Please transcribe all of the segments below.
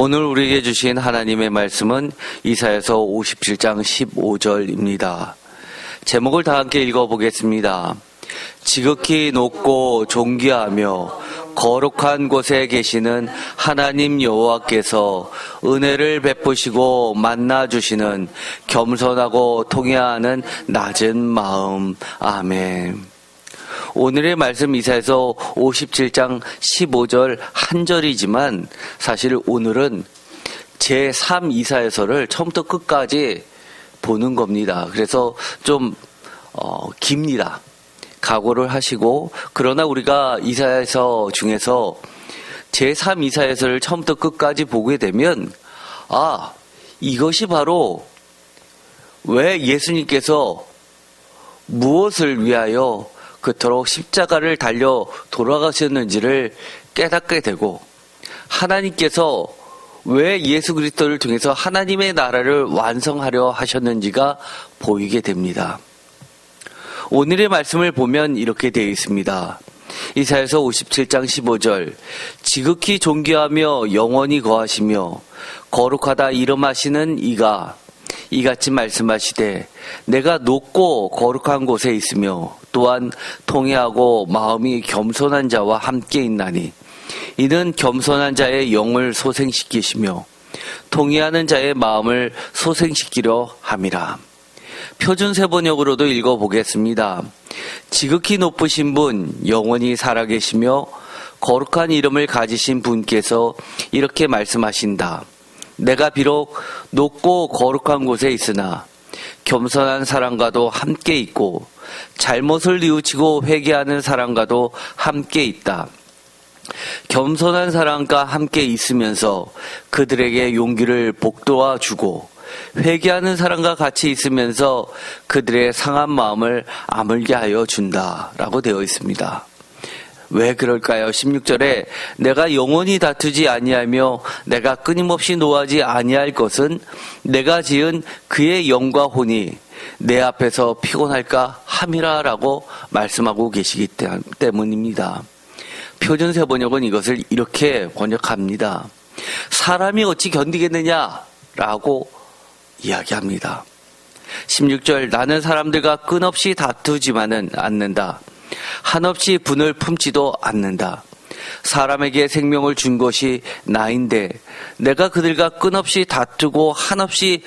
오늘 우리에게 주신 하나님의 말씀은 이사야서 57장 15절입니다. 제목을 다 함께 읽어보겠습니다. 지극히 높고 존귀하며 거룩한 곳에 계시는 하나님 여호와께서 은혜를 베푸시고 만나주시는 겸손하고 통회하는 낮은 마음. 아멘. 오늘의 말씀 이사야서 57장 15절 한 절이지만 사실 오늘은 제3 이사야서를 처음부터 끝까지 보는 겁니다. 그래서 좀 깁니다. 각오를 하시고, 그러나 우리가 이사야서 중에서 제3 이사야서를 처음부터 끝까지 보게 되면 이것이 바로 왜 예수님께서 무엇을 위하여 그토록 십자가를 달려 돌아가셨는지를 깨닫게 되고, 하나님께서 왜 예수 그리스도를 통해서 하나님의 나라를 완성하려 하셨는지가 보이게 됩니다. 오늘의 말씀을 보면 이렇게 되어 있습니다. 이사야서 57장 15절 지극히 존귀하며 영원히 거하시며 거룩하다 이름하시는 이가 이같이 말씀하시되 내가 높고 거룩한 곳에 있으며 또한 통회하고 마음이 겸손한 자와 함께 있나니 이는 겸손한 자의 영을 소생시키시며 통회하는 자의 마음을 소생시키려 함이라. 표준세 번역으로도 읽어보겠습니다. 지극히 높으신 분, 영원히 살아계시며 거룩한 이름을 가지신 분께서 이렇게 말씀하신다. 내가 비록 높고 거룩한 곳에 있으나 겸손한 사람과도 함께 있고 잘못을 뉘우치고 회개하는 사람과도 함께 있다. 겸손한 사람과 함께 있으면서 그들에게 용기를 북돋아 주고 회개하는 사람과 같이 있으면서 그들의 상한 마음을 아물게 하여 준다라고 되어 있습니다. 왜 그럴까요? 16절에 내가 영원히 다투지 아니하며 내가 끊임없이 노하지 아니할 것은 내가 지은 그의 영과 혼이 내 앞에서 피곤할까 함이라라고 말씀하고 계시기 때문입니다. 표준세 번역은 이것을 이렇게 번역합니다. 사람이 어찌 견디겠느냐라고 이야기합니다. 16절 나는 사람들과 끊없이 다투지만은 않는다. 한없이 분을 품지도 않는다. 사람에게 생명을 준 것이 나인데 내가 그들과 끊없이 다투고 한없이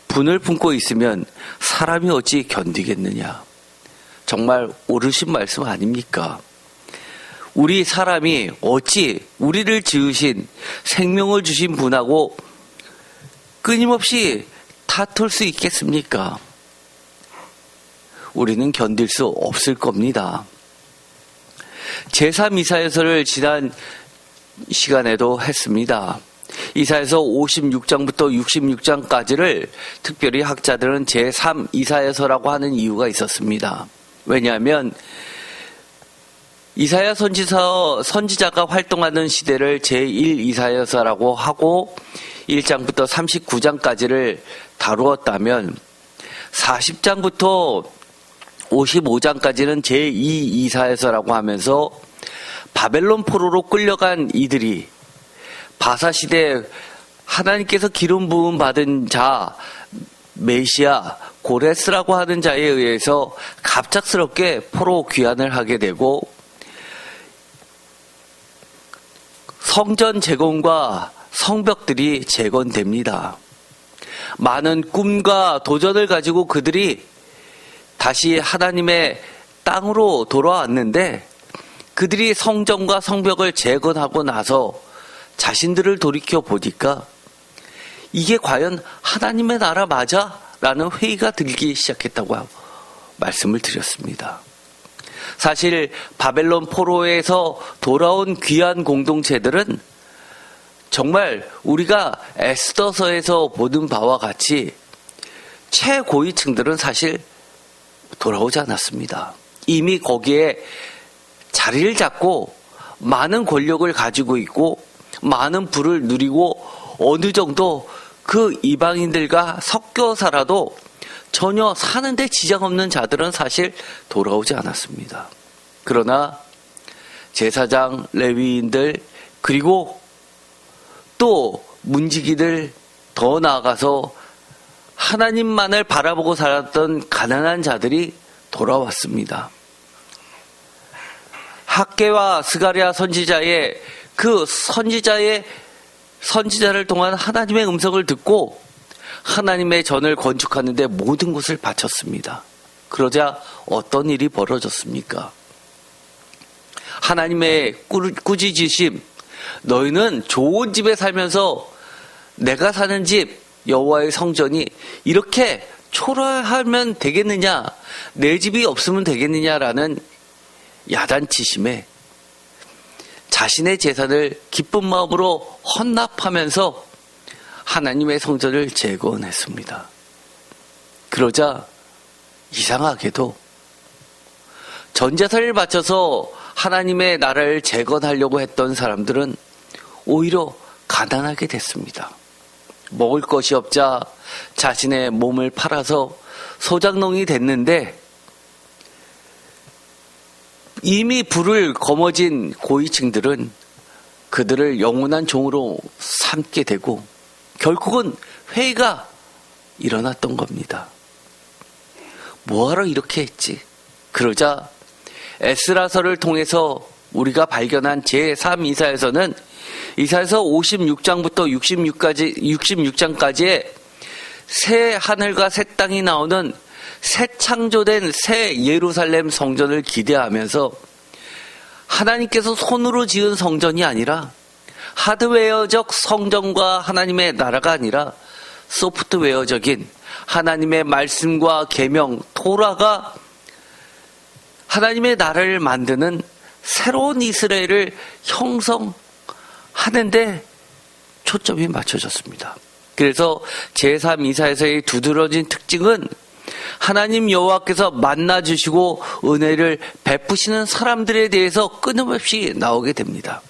분을 품고 있으면 사람이 어찌 견디겠느냐. 정말 옳으신 말씀 아닙니까? 우리 사람이 어찌 우리를 지으신 생명을 주신 분하고 끊임없이 다툴 수 있겠습니까? 우리는 견딜 수 없을 겁니다. 제3 이사야서를 지난 시간에도 했습니다. 이사야서 56장부터 66장까지를 특별히 학자들은 제3 이사야서라고 하는 이유가 있었습니다. 왜냐하면 이사야 선지자가 활동하는 시대를 제1 이사야서라고 하고 1장부터 39장까지를 다루었다면 40장부터 55장까지는 제2 이사야서라고 하면서 바벨론 포로로 끌려간 이들이 바사시대 하나님께서 기름 부음 받은 자 메시아 고레스라고 하는 자에 의해서 갑작스럽게 포로 귀환을 하게 되고 성전 재건과 성벽들이 재건됩니다. 많은 꿈과 도전을 가지고 그들이 다시 하나님의 땅으로 돌아왔는데 그들이 성전과 성벽을 재건하고 나서 자신들을 돌이켜 보니까 이게 과연 하나님의 나라 맞아? 라는 회의가 들기 시작했다고 말씀을 드렸습니다. 사실 바벨론 포로에서 돌아온 귀한 공동체들은 정말 우리가 에스더서에서 보는 바와 같이 최고위층들은 사실 돌아오지 않았습니다. 이미 거기에 자리를 잡고 많은 권력을 가지고 있고 많은 부를 누리고 어느 정도 그 이방인들과 섞여 살아도 전혀 사는데 지장 없는 자들은 사실 돌아오지 않았습니다. 그러나 제사장, 레위인들, 그리고 또 문지기들, 더 나아가서 하나님만을 바라보고 살았던 가난한 자들이 돌아왔습니다. 학개와 스가랴 선지자의 그 선지자를 통한 하나님의 음성을 듣고 하나님의 전을 건축하는 데 모든 것을 바쳤습니다. 그러자 어떤 일이 벌어졌습니까? 하나님의 꾸짖으심, 너희는 좋은 집에 살면서 내가 사는 집 여호와의 성전이 이렇게 초라하면 되겠느냐, 내 집이 없으면 되겠느냐라는 야단치심에 자신의 재산을 기쁜 마음으로 헌납하면서 하나님의 성전을 재건했습니다. 그러자 이상하게도 전 재산을 바쳐서 하나님의 나라를 재건하려고 했던 사람들은 오히려 가난하게 됐습니다. 먹을 것이 없자 자신의 몸을 팔아서 소장농이 됐는데 이미 부를 거머쥔 고위층들은 그들을 영원한 종으로 삼게 되고 결국은 회의가 일어났던 겁니다. 뭐하러 이렇게 했지? 그러자 에스라서를 통해서 우리가 발견한 제3이사에서는 이사에서 56장부터 66장까지의 새 하늘과 새 땅이 나오는 새 창조된 새 예루살렘 성전을 기대하면서 하나님께서 손으로 지은 성전이 아니라 하드웨어적 성전과 하나님의 나라가 아니라 소프트웨어적인 하나님의 말씀과 계명, 토라가 하나님의 나라를 만드는 새로운 이스라엘을 형성하는데 초점이 맞춰졌습니다. 그래서 제3이사에서의 두드러진 특징은 하나님 여호와께서 만나주시고 은혜를 베푸시는 사람들에 대해서 끊임없이 나오게 됩니다.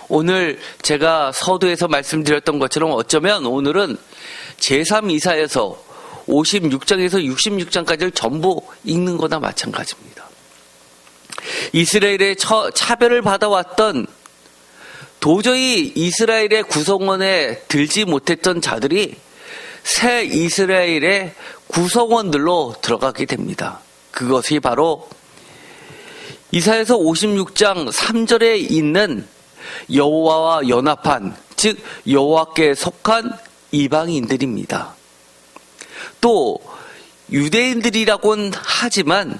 오늘 제가 서두에서 말씀드렸던 것처럼 어쩌면 오늘은 제3이사에서 56장에서 66장까지를 전부 읽는 거나 마찬가지입니다. 이스라엘의 차별을 받아왔던 도저히 이스라엘의 구성원에 들지 못했던 자들이 새 이스라엘의 구성원들로 들어가게 됩니다. 그것이 바로 이사야서 56장 3절에 있는 여호와와 연합한, 즉 여호와께 속한 이방인들입니다. 또 유대인들이라고는 하지만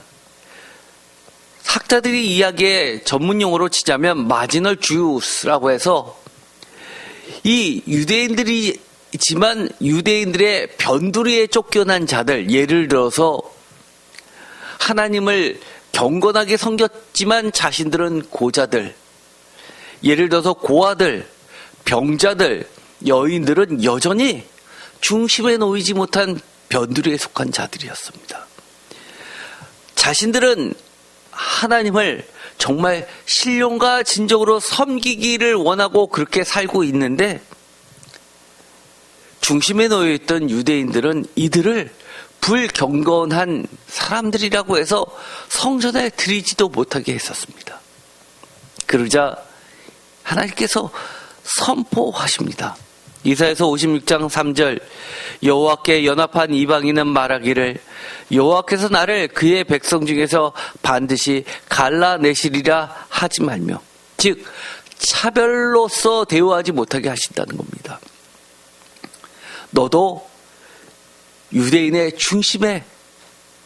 학자들이 이야기에 전문용어로 치자면 마지널 주스라고 해서 이 유대인들이지만 유대인들의 변두리에 쫓겨난 자들, 예를 들어서 하나님을 경건하게 섬겼지만 자신들은 고자들, 예를 들어서 고아들, 병자들, 여인들은 여전히 중심에 놓이지 못한 변두리에 속한 자들이었습니다. 자신들은 하나님을 정말 신령과 진정으로 섬기기를 원하고 그렇게 살고 있는데 중심에 놓여있던 유대인들은 이들을 불경건한 사람들이라고 해서 성전에 들이지도 못하게 했었습니다. 그러자 하나님께서 선포하십니다. 이사야서 56장 3절, 여호와께 연합한 이방인은 말하기를 여호와께서 나를 그의 백성 중에서 반드시 갈라내시리라 하지 말며, 즉 차별로서 대우하지 못하게 하신다는 겁니다. 너도 유대인의 중심에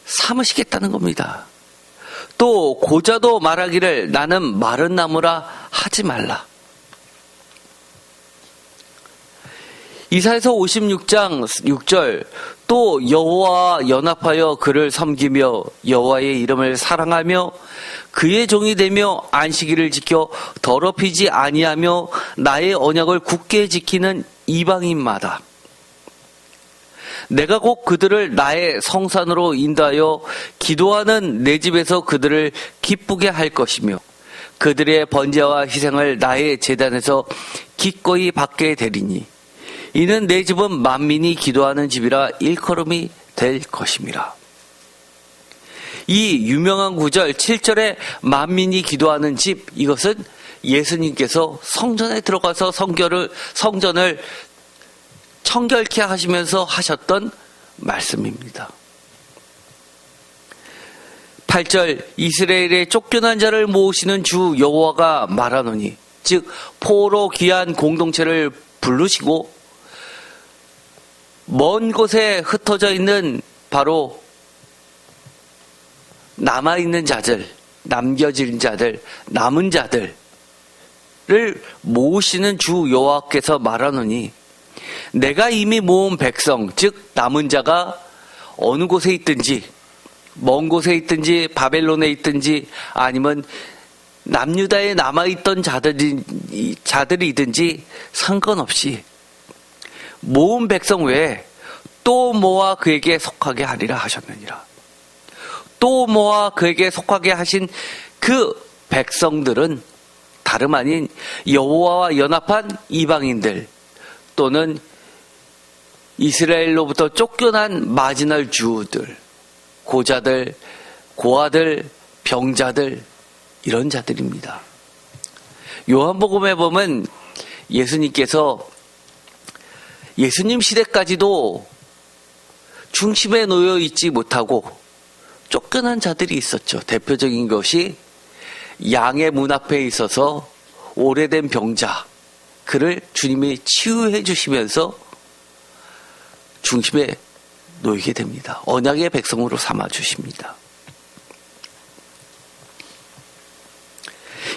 삼으시겠다는 겁니다. 또 고자도 말하기를 나는 마른 나무라 하지 말라. 이사야서 56장 6절, 또 여호와와 연합하여 그를 섬기며 여호와의 이름을 사랑하며 그의 종이 되며 안식일을 지켜 더럽히지 아니하며 나의 언약을 굳게 지키는 이방인마다 내가 곧 그들을 나의 성산으로 인도하여 기도하는 내 집에서 그들을 기쁘게 할 것이며 그들의 번제와 희생을 나의 제단에서 기꺼이 받게 되리니 이는 내 집은 만민이 기도하는 집이라 일컬음이 될 것임이라. 이 유명한 구절 7절에 만민이 기도하는 집, 이것은 예수님께서 성전에 들어가서 성전을 청결케 하시면서 하셨던 말씀입니다. 8절 이스라엘의 쫓겨난 자를 모으시는 주 여호와가 말하노니, 즉 포로 귀한 공동체를 부르시고 먼 곳에 흩어져 있는 바로 남아있는 자들, 남겨진 자들, 남은 자들을 모으시는 주 여호와께서 말하노니, 내가 이미 모은 백성, 즉 남은 자가 어느 곳에 있든지, 먼 곳에 있든지 바벨론에 있든지 아니면 남유다에 남아있던 자들이든지 상관없이 모은 백성 외에 또 모아 그에게 속하게 하리라 하셨느니라. 또 모아 그에게 속하게 하신 그 백성들은 다름 아닌 여호와와 연합한 이방인들 또는 이스라엘로부터 쫓겨난 마지널 주들, 고자들, 고아들, 병자들, 이런 자들입니다. 요한복음에 보면 예수님께서 예수님 시대까지도 중심에 놓여 있지 못하고 쫓겨난 자들이 있었죠. 대표적인 것이 양의 문 앞에 있어서 오래된 병자, 그를 주님이 치유해 주시면서 중심에 놓이게 됩니다. 언약의 백성으로 삼아 주십니다.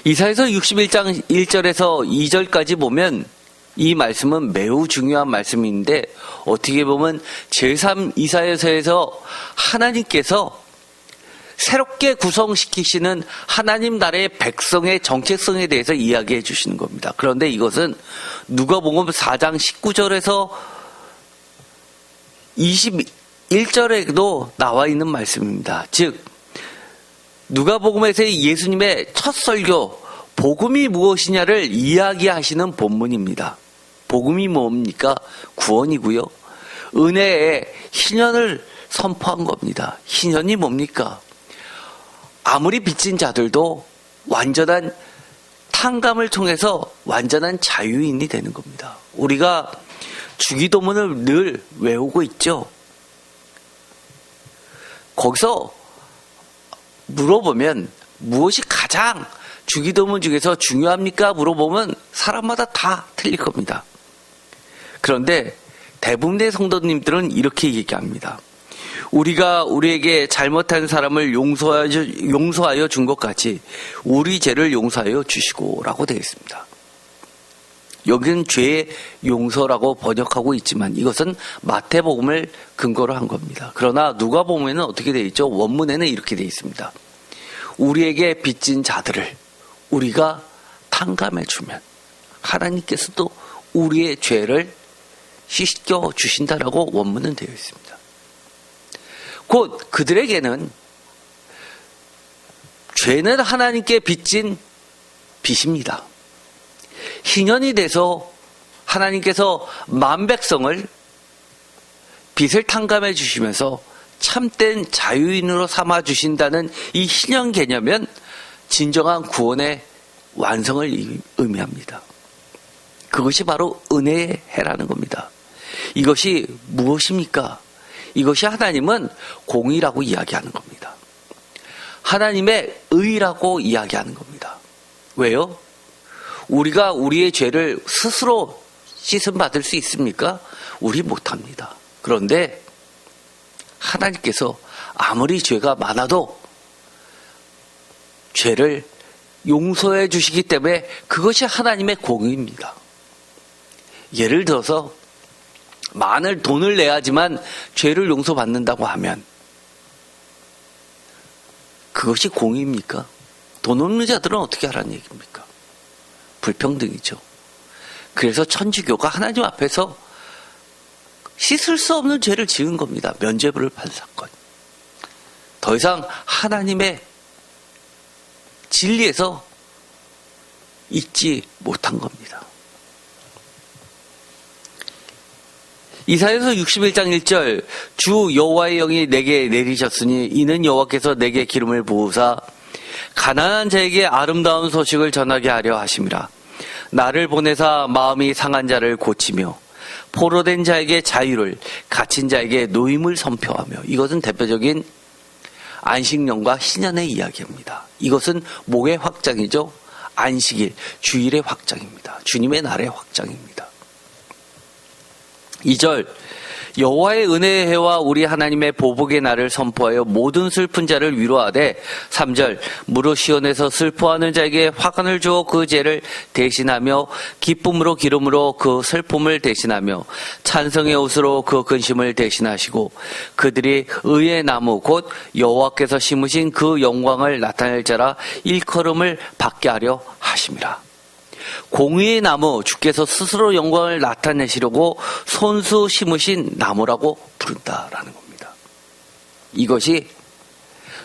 이사야서 61장 1절에서 2절까지 보면 이 말씀은 매우 중요한 말씀인데, 어떻게 보면 제3 이사야서에서 하나님께서 새롭게 구성시키시는 하나님 나라의 백성의 정체성에 대해서 이야기해 주시는 겁니다. 그런데 이것은 누가복음 4장 19절에서 21절에도 나와 있는 말씀입니다. 즉 누가복음에서의 예수님의 첫 설교, 복음이 무엇이냐를 이야기하시는 본문입니다. 복음이 뭡니까? 구원이고요. 은혜의 희년을 선포한 겁니다. 희년이 뭡니까? 아무리 빚진 자들도 완전한 탕감을 통해서 완전한 자유인이 되는 겁니다. 우리가 주기도문을 늘 외우고 있죠. 거기서 물어보면 무엇이 가장 주기도문 중에서 중요합니까? 물어보면 사람마다 다 틀릴 겁니다. 그런데 대부분의 성도님들은 이렇게 얘기합니다. 우리가 우리에게 잘못한 사람을 용서하여 준 것 같이 우리 죄를 용서하여 주시고 라고 되어 있습니다. 여기는 죄의 용서라고 번역하고 있지만 이것은 마태복음을 근거로 한 겁니다. 그러나 누가복음에는 어떻게 되어 있죠? 원문에는 이렇게 되어 있습니다. 우리에게 빚진 자들을 우리가 탕감해 주면 하나님께서도 우리의 죄를 씻겨 주신다라고 원문은 되어 있습니다. 곧 그들에게는 죄는 하나님께 빚진 빚입니다. 희년이 돼서 하나님께서 만백성을 빚을 탕감해 주시면서 참된 자유인으로 삼아 주신다는 이 희년 개념은 진정한 구원의 완성을 의미합니다. 그것이 바로 은혜의 해라는 겁니다. 이것이 무엇입니까? 이것이 하나님은 공의라고 이야기하는 겁니다. 하나님의 의라고 이야기하는 겁니다. 왜요? 우리가 우리의 죄를 스스로 씻음받을 수 있습니까? 우리 못합니다. 그런데 하나님께서 아무리 죄가 많아도 죄를 용서해 주시기 때문에 그것이 하나님의 공의입니다. 예를 들어서 많은 돈을 내야지만 죄를 용서받는다고 하면 그것이 공의입니까? 돈 없는 자들은 어떻게 하라는 얘기입니까? 불평등이죠. 그래서 천주교가 하나님 앞에서 씻을 수 없는 죄를 지은 겁니다. 면죄부를 판 사건. 더 이상 하나님의 진리에서 잊지 못한 겁니다. 이사야서 61장 1절 주 여호와의 영이 내게 내리셨으니 이는 여호와께서 내게 기름을 부으사 가난한 자에게 아름다운 소식을 전하게 하려 하심이라. 나를 보내사 마음이 상한 자를 고치며 포로된 자에게 자유를, 갇힌 자에게 노임을 선포하며. 이것은 대표적인 안식년과 신년의 이야기입니다. 이것은 목의 확장이죠. 안식일, 주일의 확장입니다. 주님의 날의 확장입니다. 2절, 여호와의 은혜의 해와 우리 하나님의 보복의 날을 선포하여 모든 슬픈 자를 위로하되. 3절, 무릇 시온에서 슬퍼하는 자에게 화관을 주어 그 죄를 대신하며 기쁨으로 기름으로 그 슬픔을 대신하며 찬성의 옷으로 그 근심을 대신하시고 그들이 의의 나무 곧 여호와께서 심으신 그 영광을 나타낼 자라 일컬음을 받게 하려 하심이라. 공의의 나무, 주께서 스스로 영광을 나타내시려고 손수 심으신 나무라고 부른다라는 겁니다. 이것이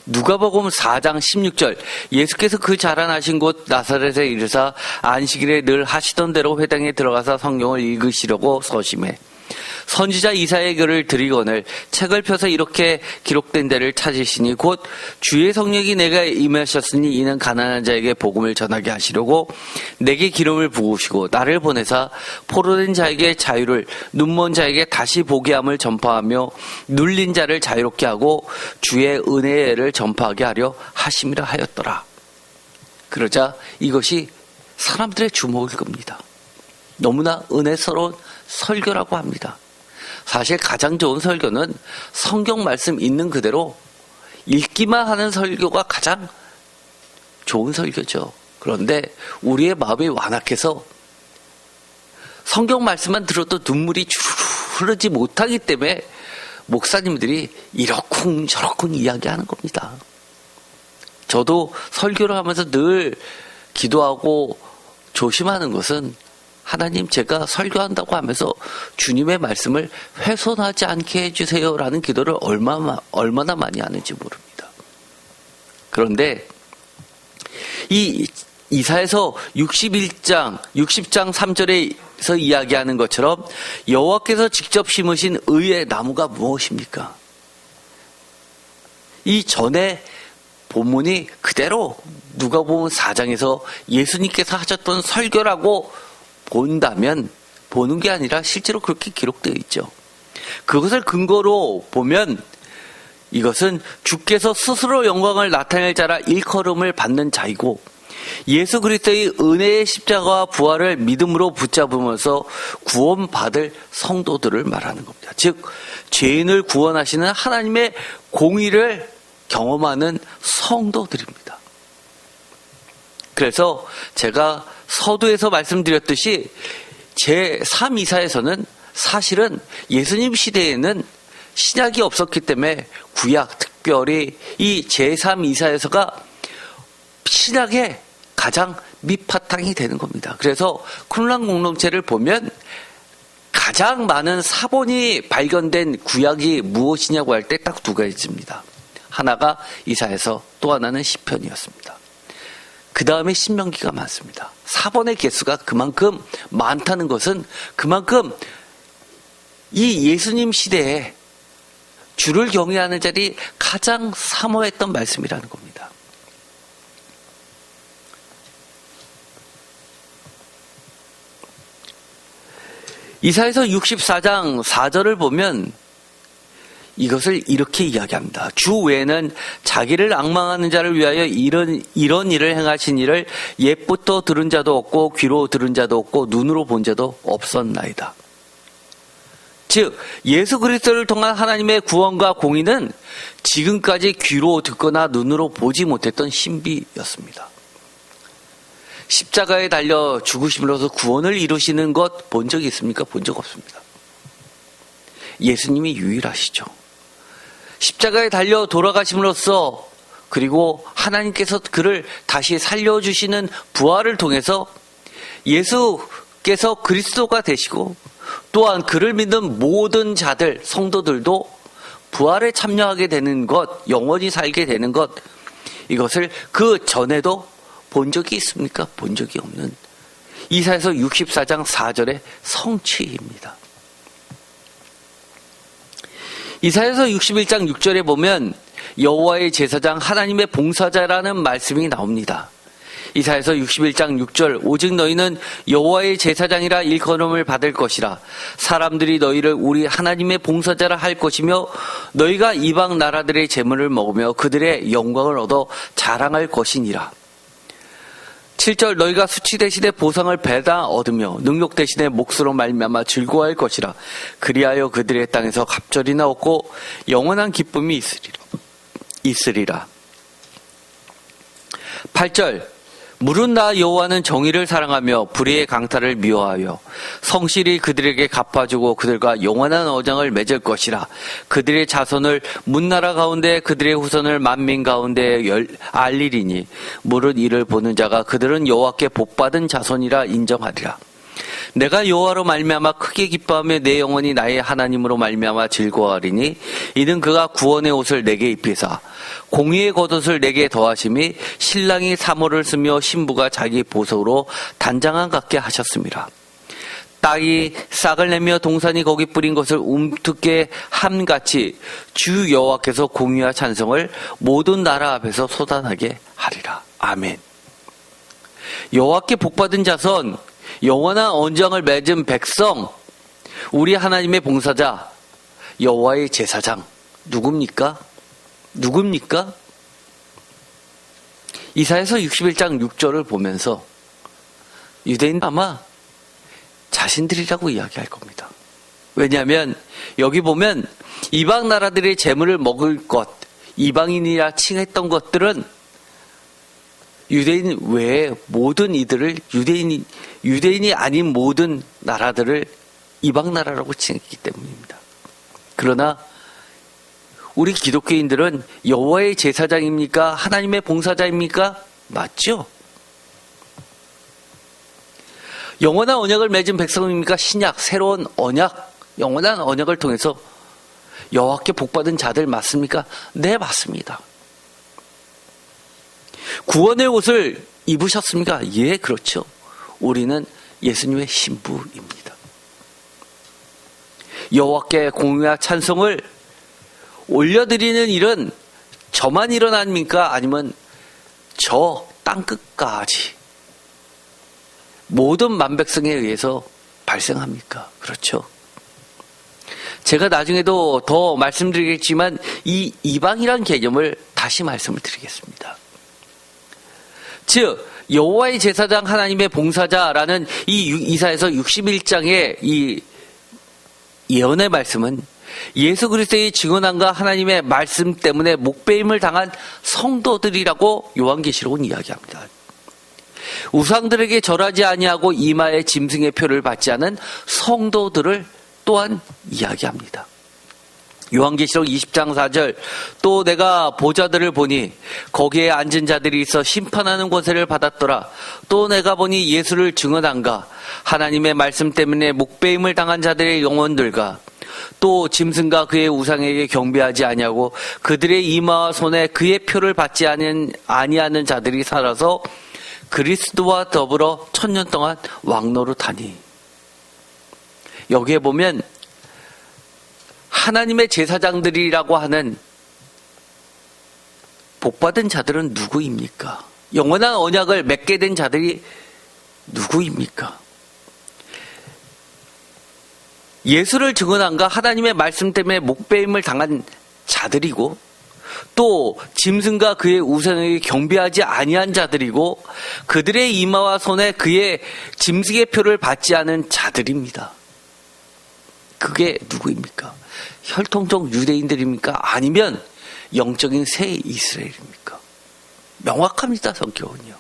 누가복음 4장 16절, 예수께서 그 자라나신 곳 나사렛에 이르사 안식일에 늘 하시던 대로 회당에 들어가서 성경을 읽으시려고 서심해 선지자 이사야의 글을 들이거늘 책을 펴서 이렇게 기록된 데를 찾으시니 곧 주의 성령이 내가 임하셨으니 이는 가난한 자에게 복음을 전하게 하시려고 내게 기름을 부으시고 나를 보내사 포로된 자에게 자유를, 눈먼 자에게 다시 보게 함을 전파하며 눌린 자를 자유롭게 하고 주의 은혜의 해를 전파하게 하려 하심이라 하였더라. 그러자 이것이 사람들의 주목을 끕니다. 너무나 은혜스러운 설교라고 합니다. 사실 가장 좋은 설교는 성경 말씀 있는 그대로 읽기만 하는 설교가 가장 좋은 설교죠. 그런데 우리의 마음이 완악해서 성경 말씀만 들어도 눈물이 주르르 흐르지 못하기 때문에 목사님들이 이러쿵 저러쿵 이야기하는 겁니다. 저도 설교를 하면서 늘 기도하고 조심하는 것은 하나님, 제가 설교한다고 하면서 주님의 말씀을 훼손하지 않게 해주세요라는 기도를 얼마나 많이 하는지 모릅니다. 그런데 이 이사야서 60장 3절에서 이야기하는 것처럼 여호와께서 직접 심으신 의의 나무가 무엇입니까? 이 전에 본문이 그대로 누가복음 4장에서 예수님께서 하셨던 설교라고 본다면, 보는 게 아니라 실제로 그렇게 기록되어 있죠. 그것을 근거로 보면 이것은 주께서 스스로 영광을 나타낼 자라 일컬음을 받는 자이고 예수 그리스도의 은혜의 십자가와 부활을 믿음으로 붙잡으면서 구원받을 성도들을 말하는 겁니다. 즉 죄인을 구원하시는 하나님의 공의를 경험하는 성도들입니다. 그래서 제가 서두에서 말씀드렸듯이 제3이사에서는 사실은 예수님 시대에는 신약이 없었기 때문에 구약, 특별히 이 제3이사에서가 신약의 가장 밑바탕이 되는 겁니다. 그래서 쿰란 공동체를 보면 가장 많은 사본이 발견된 구약이 무엇이냐고 할 때 딱 두 가지입니다. 하나가 이사야서, 또 하나는 시편이었습니다. 그 다음에 신명기가 많습니다. 사본의 개수가 그만큼 많다는 것은 그만큼 이 예수님 시대에 주를 경외하는 자들이 가장 사모했던 말씀이라는 겁니다. 이사야서 64장 4절을 보면 이것을 이렇게 이야기합니다. 주 외에는 자기를 앙망하는 자를 위하여 이런 일을 행하신 이를 옛부터 들은 자도 없고 귀로 들은 자도 없고 눈으로 본 자도 없었나이다. 즉 예수 그리스도를 통한 하나님의 구원과 공의는 지금까지 귀로 듣거나 눈으로 보지 못했던 신비였습니다. 십자가에 달려 죽으심으로써 구원을 이루시는 것 본 적이 있습니까? 본 적 없습니다. 예수님이 유일하시죠. 십자가에 달려 돌아가심으로써 그리고 하나님께서 그를 다시 살려주시는 부활을 통해서 예수께서 그리스도가 되시고 또한 그를 믿는 모든 자들, 성도들도 부활에 참여하게 되는 것, 영원히 살게 되는 것, 이것을 그 전에도 본 적이 있습니까? 본 적이 없는 이사야서 64장 4절의 성취입니다. 이사야서 61장 6절에 보면 여호와의 제사장 하나님의 봉사자라는 말씀이 나옵니다. 이사야서 61장 6절 오직 너희는 여호와의 제사장이라 일컬음을 받을 것이라 사람들이 너희를 우리 하나님의 봉사자라 할 것이며 너희가 이방 나라들의 재물을 먹으며 그들의 영광을 얻어 자랑할 것이니라. 7절 너희가 수치 대신에 보상을 배다 얻으며 능력 대신에 몫으로 말미암아 즐거워할 것이라 그리하여 그들의 땅에서 갑절이나 얻고 영원한 기쁨이 있으리라. 8절 물은 나 여호와는 정의를 사랑하며 불의의 강탈을 미워하여 성실히 그들에게 갚아주고 그들과 영원한 언약을 맺을 것이라. 그들의 자손을 문나라 가운데 그들의 후손을 만민 가운데 알리리니 물은 이를 보는 자가 그들은 여호와께 복받은 자손이라 인정하리라. 내가 여호와로 말미암아 크게 기뻐하며 내 영혼이 나의 하나님으로 말미암아 즐거워하리니 이는 그가 구원의 옷을 내게 입히사 공의의 겉옷을 내게 더하심이 신랑이 사모를 쓰며 신부가 자기 보석으로 단장한 같게 하셨습니다. 땅이 싹을 내며 동산이 거기 뿌린 것을 움트게 함같이 주 여호와께서 공의와 찬송을 모든 나라 앞에서 쏟아나게 하리라. 아멘. 여호와께 복받은 자손, 영원한 언장을 맺은 백성, 우리 하나님의 봉사자, 여호와의 제사장, 누굽니까? 이사야서 61장 6절을 보면서 유대인 아마 자신들이라고 이야기할 겁니다. 왜냐하면 여기 보면 이방 나라들의 재물을 먹을 것, 이방인이라 칭했던 것들은 유대인 외에 모든 이들을 유대인이 아닌 모든 나라들을 이방 나라라고 칭했기 때문입니다. 그러나 우리 기독교인들은 여호와의 제사장입니까? 하나님의 봉사자입니까? 맞죠? 영원한 언약을 맺은 백성입니까? 신약, 새로운 언약, 영원한 언약을 통해서 여호와께 복받은 자들 맞습니까? 네, 맞습니다. 구원의 옷을 입으셨습니까? 예, 그렇죠. 우리는 예수님의 신부입니다. 여호와께 공의와 찬송을 올려드리는 일은 저만 일어납니까? 아니면 저 땅끝까지 모든 만백성에 의해서 발생합니까? 그렇죠. 제가 나중에도 더 말씀드리겠지만 이 이방이란 개념을 다시 말씀을 드리겠습니다. 즉 여호와의 제사장 하나님의 봉사자라는 이 이사야서 61장의 이 예언의 말씀은 예수 그리스도의 증언함과 하나님의 말씀 때문에 목배임을 당한 성도들이라고 요한계시록은 이야기합니다. 우상들에게 절하지 아니하고 이마에 짐승의 표를 받지 않은 성도들을 또한 이야기합니다. 요한계시록 20장 4절 또 내가 보좌들을 보니 거기에 앉은 자들이 있어 심판하는 권세를 받았더라. 또 내가 보니 예수를 증언한가 하나님의 말씀 때문에 목배임을 당한 자들의 영혼들과 또 짐승과 그의 우상에게 경배하지 아니하고 그들의 이마와 손에 그의 표를 받지 아니하는 자들이 살아서 그리스도와 더불어 1000년 동안 왕노릇하니. 여기에 보면 하나님의 제사장들이라고 하는 복받은 자들은 누구입니까? 영원한 언약을 맺게 된 자들이 누구입니까? 예수를 증언한가 하나님의 말씀 때문에 목배임을 당한 자들이고 또 짐승과 그의 우상에게 경배하지 아니한 자들이고 그들의 이마와 손에 그의 짐승의 표를 받지 않은 자들입니다. 그게 누구입니까? 혈통적 유대인들입니까? 아니면 영적인 새 이스라엘입니까? 명확합니다, 성경은요.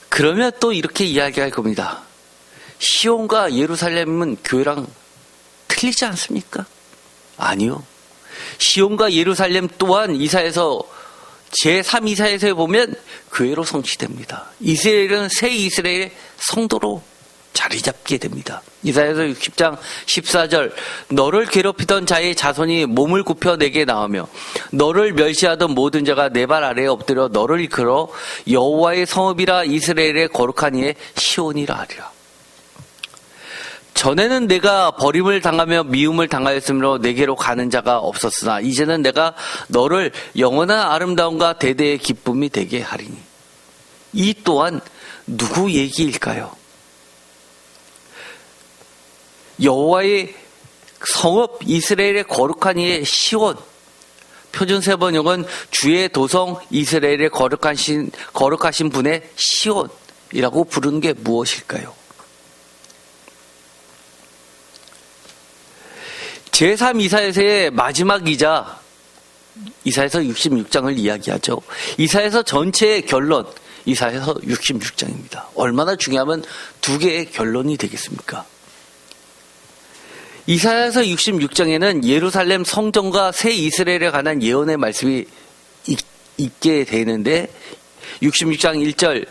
그러면 또 이렇게 이야기할 겁니다. 시온과 예루살렘은 교회랑 틀리지 않습니까? 아니요. 시온과 예루살렘 또한 이사야서 제3이사야서에 보면 교회로 성취됩니다. 이스라엘은 새 이스라엘의 성도로 자리 잡게 됩니다. 이사야서 60장 14절 너를 괴롭히던 자의 자손이 몸을 굽혀 내게 나오며 너를 멸시하던 모든 자가 내 발 아래에 엎드려 너를 이끌어 여호와의 성읍이라 이스라엘의 거룩한 이의 시온이라 하리라. 전에는 내가 버림을 당하며 미움을 당하였으므로 내게로 가는 자가 없었으나 이제는 내가 너를 영원한 아름다움과 대대의 기쁨이 되게 하리니. 이 또한 누구 얘기일까요? 여호와의 성읍 이스라엘의 거룩한 이의 시온, 표준세 번역은 주의 도성 이스라엘의 거룩하신 분의 시온이라고 부르는 게 무엇일까요? 제3 이사야서의 마지막이자 이사야서 66장을 이야기하죠. 이사야서 전체의 결론, 이사야서 66장입니다. 얼마나 중요하면 두 개의 결론이 되겠습니까? 이사야서 66장에는 예루살렘 성전과 새 이스라엘에 관한 예언의 말씀이 있게 되는데 66장 1절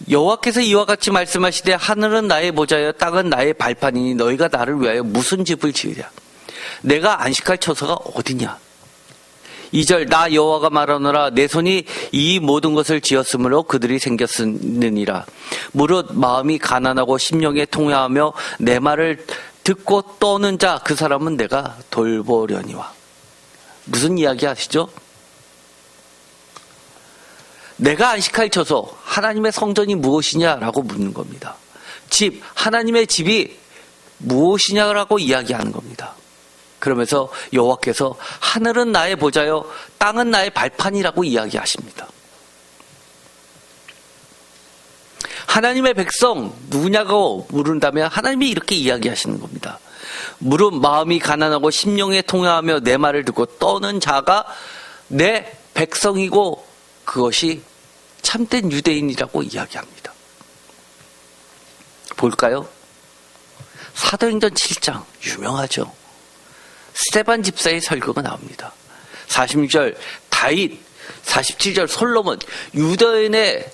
여호와께서 이와 같이 말씀하시되 하늘은 나의 보좌여 땅은 나의 발판이니 너희가 나를 위하여 무슨 집을 지으랴. 내가 안식할 처소가 어디냐. 2절 나 여호와가 말하노라 내 손이 이 모든 것을 지었으므로 그들이 생겼느니라. 무릇 마음이 가난하고 심령에 통회하며 내 말을 듣고 떠는 자 그 사람은 내가 돌보려니와. 무슨 이야기 하시죠? 내가 안식할 처소, 하나님의 성전이 무엇이냐라고 묻는 겁니다. 집, 하나님의 집이 무엇이냐라고 이야기하는 겁니다. 그러면서 여호와께서 하늘은 나의 보좌요, 땅은 나의 발판이라고 이야기하십니다. 하나님의 백성 누구냐고 물은다면 하나님이 이렇게 이야기하시는 겁니다. 무릇 마음이 가난하고 심령에 통회하며 내 말을 듣고 떠는 자가 내 백성이고 그것이 참된 유대인이라고 이야기합니다. 볼까요? 사도행전 7장 유명하죠. 스데반 집사의 설교가 나옵니다. 46절 다윗, 47절 솔로몬, 유대인의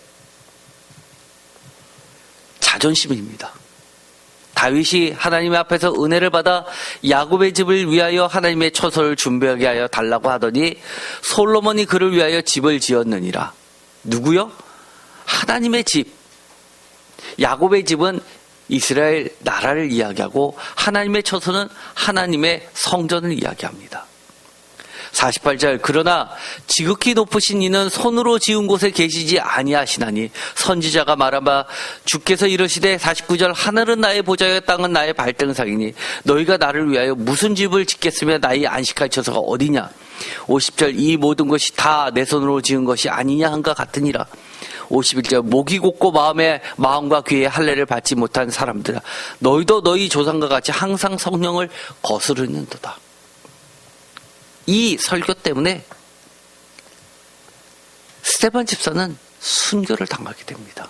자존심입니다. 다윗이 하나님 앞에서 은혜를 받아 야곱의 집을 위하여 하나님의 처소를 준비하게 하여 달라고 하더니 솔로몬이 그를 위하여 집을 지었느니라. 누구요? 하나님의 집. 야곱의 집은 이스라엘 나라를 이야기하고 하나님의 처소는 하나님의 성전을 이야기합니다. 48절 그러나 지극히 높으신 이는 손으로 지은 곳에 계시지 아니하시나니 선지자가 말하마 주께서 이르시되 49절 하늘은 나의 보좌여 땅은 나의 발등상이니 너희가 나를 위하여 무슨 집을 짓겠으며 나의 안식할 처소가 어디냐. 50절 이 모든 것이 다 내 손으로 지은 것이 아니냐 한가 같으니라. 51절 목이 곧고 마음과 귀에 할례를 받지 못한 사람들아 너희도 너희 조상과 같이 항상 성령을 거스르는도다. 이 설교 때문에 스데반 집사는 순교를 당하게 됩니다.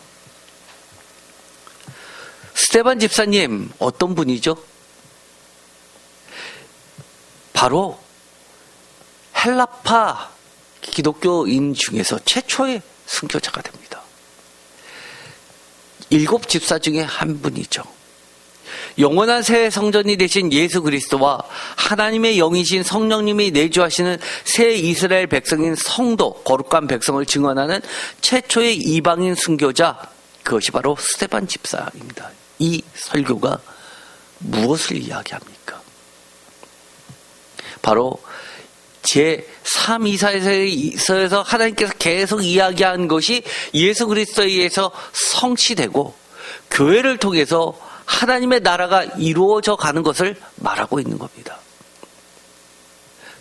스데반 집사님 어떤 분이죠? 바로 헬라파 기독교인 중에서 최초의 순교자가 됩니다. 7 집사 중에 한 분이죠. 영원한 새 성전이 되신 예수 그리스도와 하나님의 영이신 성령님이 내주하시는 새 이스라엘 백성인 성도, 거룩한 백성을 증언하는 최초의 이방인 순교자, 그것이 바로 스데반 집사입니다. 이 설교가 무엇을 이야기합니까? 바로 제3 이사야서에서 하나님께서 계속 이야기한 것이 예수 그리스도에 의해서 성취되고 교회를 통해서 하나님의 나라가 이루어져 가는 것을 말하고 있는 겁니다.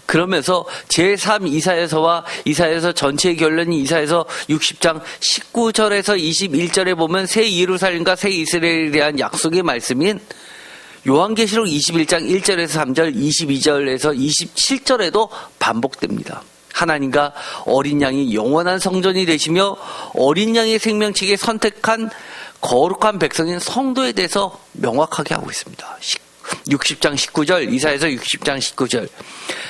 그러면서 제3 이사야서와 이사야서 전체의 결론인 이사야서 60장 19절에서 21절에 보면 새 예루살렘과 새 이스라엘에 대한 약속의 말씀인 요한계시록 21장 1절에서 3절, 22절에서 27절에도 반복됩니다. 하나님과 어린 양이 영원한 성전이 되시며 어린 양의 생명책에 선택한 거룩한 백성인 성도에 대해서 명확하게 하고 있습니다. 60장 19절, 이사야서 60장 19절.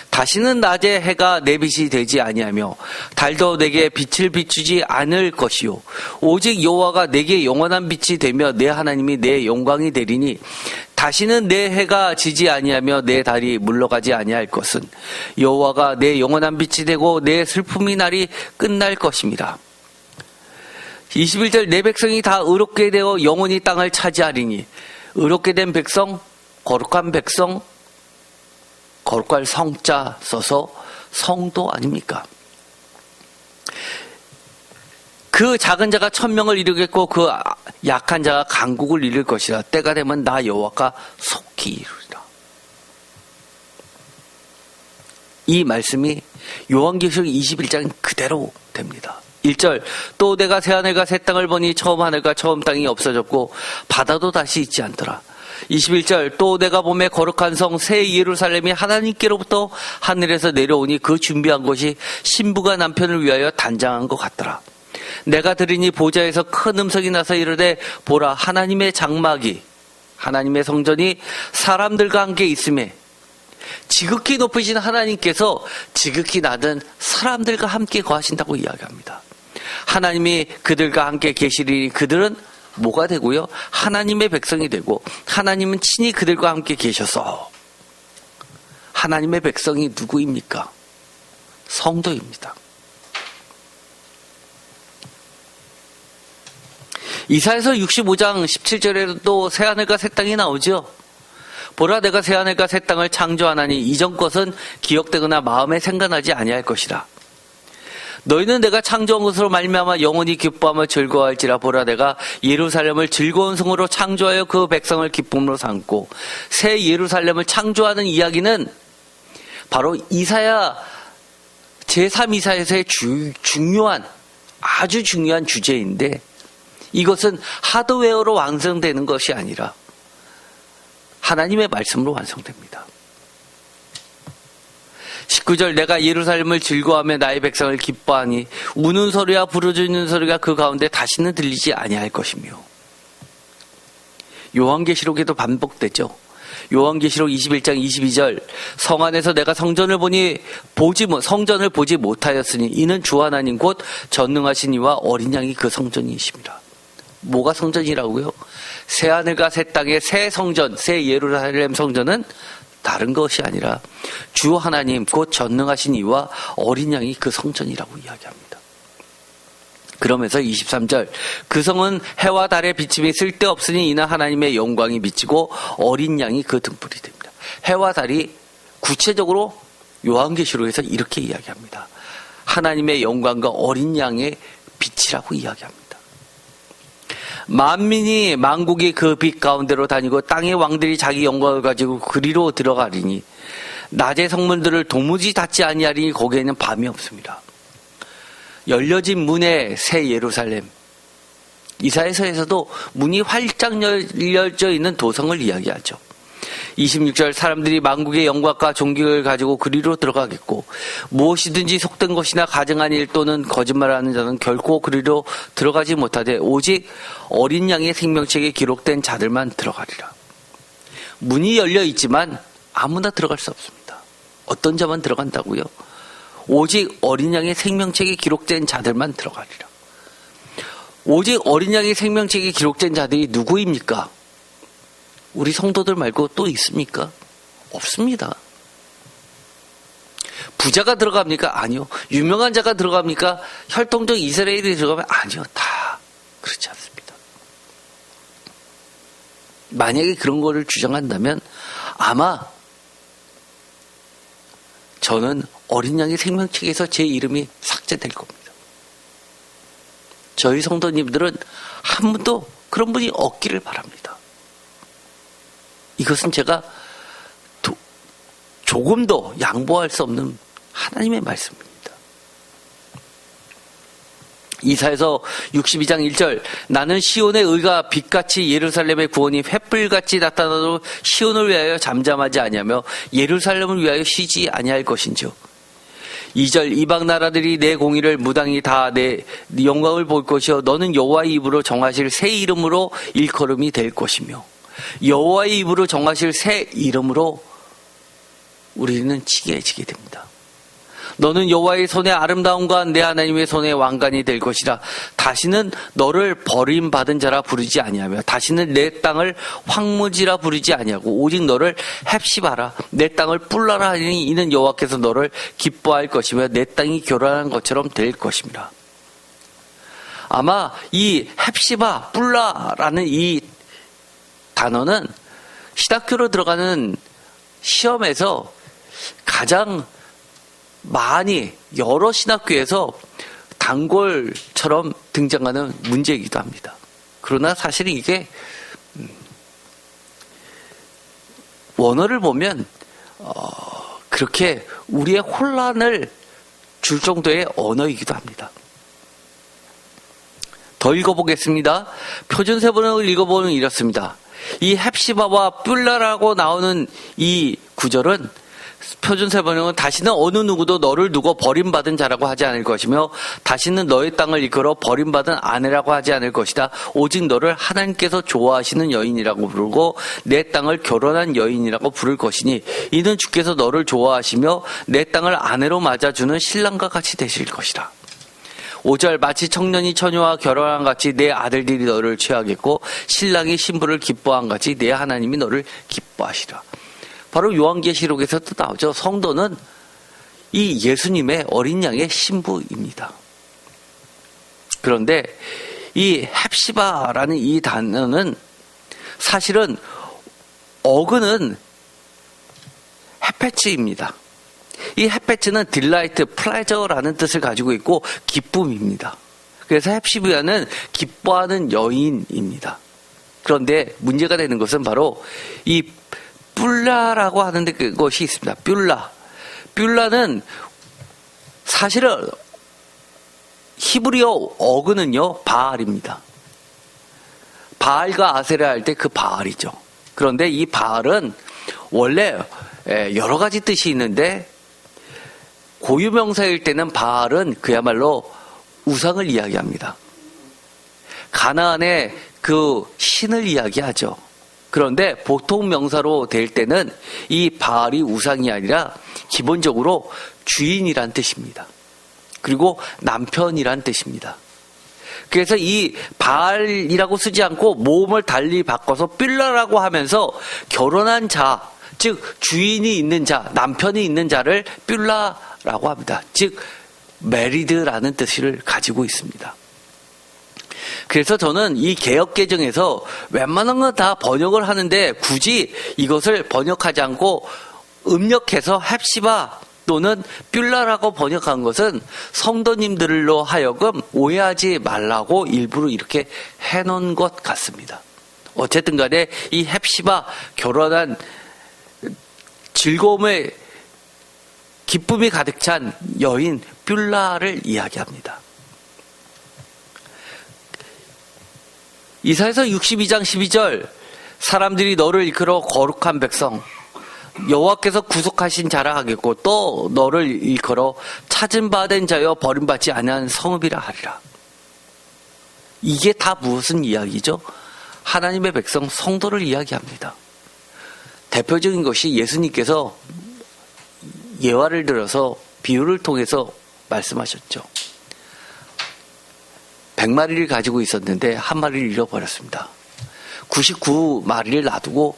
다시는 낮에 해가 내 빛이 되지 아니하며 달도 내게 빛을 비추지 않을 것이요 오직 여호와가 내게 영원한 빛이 되며 내 하나님이 내 영광이 되리니 다시는 내 해가 지지 아니하며 내 달이 물러가지 아니할 것은 여호와가 내 영원한 빛이 되고 내 슬픔의 날이 끝날 것입니다. 21절 내 백성이 다 의롭게 되어 영원히 땅을 차지하리니 의롭게 된 백성, 거룩한 백성, 거룩할 성자 써서 성도 아닙니까? 그 작은 자가 1000명을 이루겠고 그 약한 자가 강국을 이룰 것이라. 때가 되면 나 여호와가 속히 이루리라. 이 말씀이 요한계시록 21장 그대로 됩니다. 1절, 또 내가 새하늘과 새 땅을 보니 처음 하늘과 처음 땅이 없어졌고 바다도 다시 있지 않더라. 21절, 또 내가 보매 거룩한 성 새 예루살렘이 하나님께로부터 하늘에서 내려오니 그 준비한 것이 신부가 남편을 위하여 단장한 것 같더라. 내가 들으니 보좌에서 큰 음성이 나서 이르되 보라, 하나님의 장막이, 하나님의 성전이 사람들과 함께 있음에, 지극히 높으신 하나님께서 지극히 낮은 사람들과 함께 거하신다고 이야기합니다. 하나님이 그들과 함께 계시리니 그들은 뭐가 되고요? 하나님의 백성이 되고 하나님은 친히 그들과 함께 계셔서. 하나님의 백성이 누구입니까? 성도입니다. 이사야서 65장 17절에도 또 새하늘과 새 땅이 나오죠. 보라, 내가 새하늘과 새 땅을 창조하나니 이전 것은 기억되거나 마음에 생각나지 아니할 것이라. 너희는 내가 창조한 것으로 말미암아 영원히 기뻐하며 즐거워할지라. 보라, 내가 예루살렘을 즐거운 성으로 창조하여 그 백성을 기쁨으로 삼고. 새 예루살렘을 창조하는 이야기는 바로 이사야 제3이사야서의 아주 중요한 주제인데, 이것은 하드웨어로 완성되는 것이 아니라 하나님의 말씀으로 완성됩니다. 19절, 내가 예루살렘을 즐거워하며 나의 백성을 기뻐하니 우는 소리와 부르짖는 소리가 그 가운데 다시는 들리지 아니할 것이며. 요한계시록에도 반복되죠. 요한계시록 21장 22절, 성 안에서 내가 성전을 보지 못하였으니 이는 주 하나님 곧 전능하신 이와 어린 양이 그 성전이십니다. 뭐가 성전이라고요? 새하늘과 새 땅의 새 성전, 새 예루살렘 성전은 다른 것이 아니라 주 하나님 곧 전능하신 이와 어린 양이 그 성전이라고 이야기합니다. 그러면서 23절, 그 성은 해와 달의 비침이 쓸데없으니 이는 하나님의 영광이 비치고 어린 양이 그 등불이 됩니다. 해와 달이 구체적으로 요한계시록에서 이렇게 이야기합니다. 하나님의 영광과 어린 양의 빛이라고 이야기합니다. 만민이 만국이 그 빛 가운데로 다니고 땅의 왕들이 자기 영광을 가지고 그리로 들어가리니 낮의 성문들을 도무지 닫지 아니하리니 거기에는 밤이 없습니다. 열려진 문의 새 예루살렘, 이사야서에서도 문이 활짝 열려져 있는 도성을 이야기하죠. 26절, 사람들이 만국의 영광과 존귀를 가지고 그리로 들어가겠고 무엇이든지 속된 것이나 가증한 일 또는 거짓말하는 자는 결코 그리로 들어가지 못하되 오직 어린 양의 생명책에 기록된 자들만 들어가리라. 문이 열려 있지만 아무나 들어갈 수 없습니다. 어떤 자만 들어간다고요? 오직 어린 양의 생명책에 기록된 자들만 들어가리라. 오직 어린 양의 생명책에 기록된 자들이 누구입니까? 우리 성도들 말고 또 있습니까? 없습니다. 부자가 들어갑니까? 아니요. 유명한 자가 들어갑니까? 혈통적 이스라엘이 들어가면? 아니요. 다 그렇지 않습니다. 만약에 그런 거를 주장한다면 아마 저는 어린 양의 생명책에서 제 이름이 삭제될 겁니다. 저희 성도님들은 한 분도 그런 분이 없기를 바랍니다. 이것은 제가 조금도 양보할 수 없는 하나님의 말씀입니다. 이사야서 62장 1절, 나는 시온의 의가 빛같이 예루살렘의 구원이 횃불같이 나타나도 시온을 위하여 잠잠하지 아니하며 예루살렘을 위하여 쉬지 아니할 것인지요. 2절, 이방 나라들이 내 공의를 무당히 다 내 영광을 볼 것이요 너는 여호와의 입으로 정하실 새 이름으로 일컬음이 될 것이며. 여호와의 입으로 정하실 새 이름으로 우리는 칭해지게 됩니다. 너는 여호와의 손의 아름다움과 내 하나님의 손의 왕관이 될 것이라. 다시는 너를 버림받은 자라 부르지 아니하며 다시는 내 땅을 황무지라 부르지 아니하고 오직 너를 헵시바라 내 땅을 뿔라라 하니 이는 여호와께서 너를 기뻐할 것이며 내 땅이 교란한 것처럼 될 것입니다. 아마 이 헵시바 뿔라라는 이 단어는 신학교로 들어가는 시험에서 가장 많이 여러 신학교에서 단골처럼 등장하는 문제이기도 합니다. 그러나 사실 이게 원어를 보면 그렇게 우리의 혼란을 줄 정도의 언어이기도 합니다. 더 읽어보겠습니다. 표준세 번역을 읽어보면 이렇습니다. 이 헵시바와 뷸라라고 나오는 이 구절은 표준세 번역은 다시는 어느 누구도 너를 두고 버림받은 자라고 하지 않을 것이며 다시는 너의 땅을 이끌어 버림받은 아내라고 하지 않을 것이다. 오직 너를 하나님께서 좋아하시는 여인이라고 부르고 내 땅을 결혼한 여인이라고 부를 것이니 이는 주께서 너를 좋아하시며 내 땅을 아내로 맞아주는 신랑과 같이 되실 것이라. 5절 마치 청년이 처녀와 결혼한 같이 내 아들들이 너를 취하겠고 신랑이 신부를 기뻐한 같이 내 하나님이 너를 기뻐하시라. 바로 요한계시록에서도 나오죠. 성도는 이 예수님의 어린 양의 신부입니다. 그런데 이 헵시바라는 이 단어는 사실은 어근은 헤페츠입니다. 이 헤페츠는 딜라이트, 플레저라는 뜻을 가지고 있고 기쁨입니다. 그래서 헵시바는 기뻐하는 여인입니다. 그런데 문제가 되는 것은 바로 이 뷸라라고 하는 것이 있습니다. 뷸라는 사실은 히브리어 어근은요 바알입니다. 바알과 아세라 할 때 그 바알이죠. 그런데 이 바알은 원래 여러 가지 뜻이 있는데 고유명사일 때는 바알은 그야말로 우상을 이야기합니다. 가나안의 그 신을 이야기하죠. 그런데 보통 명사로 될 때는 이 바알이 우상이 아니라 기본적으로 주인이란 뜻입니다. 그리고 남편이란 뜻입니다. 그래서 이 바알이라고 쓰지 않고 모음을 달리 바꿔서 뷸라라고 하면서 결혼한 자, 즉 주인이 있는 자, 남편이 있는 자를 뷸라라고 합니다. 즉 메리드라는 뜻을 가지고 있습니다. 그래서 저는 이 개역개정에서 웬만한 건 다 번역을 하는데 굳이 이것을 번역하지 않고 음력해서 헵시바 또는 뷸라라고 번역한 것은 성도님들로 하여금 오해하지 말라고 일부러 이렇게 해놓은 것 같습니다. 어쨌든 간에 이 헵시바 결혼한 즐거움의 기쁨이 가득 찬 여인 뷸라를 이야기합니다. 이사야서 62장 12절 사람들이 너를 이끌어 거룩한 백성 여호와께서 구속하신 자라 하겠고 또 너를 일컬어 찾은 바 된 자여 버림받지 아니한 성읍이라 하리라. 이게 다 무슨 이야기죠? 하나님의 백성 성도를 이야기합니다. 대표적인 것이 예수님께서 예화를 들어서 비유를 통해서 말씀하셨죠. 100마리를 가지고 있었는데 한 마리를 잃어버렸습니다. 99마리를 놔두고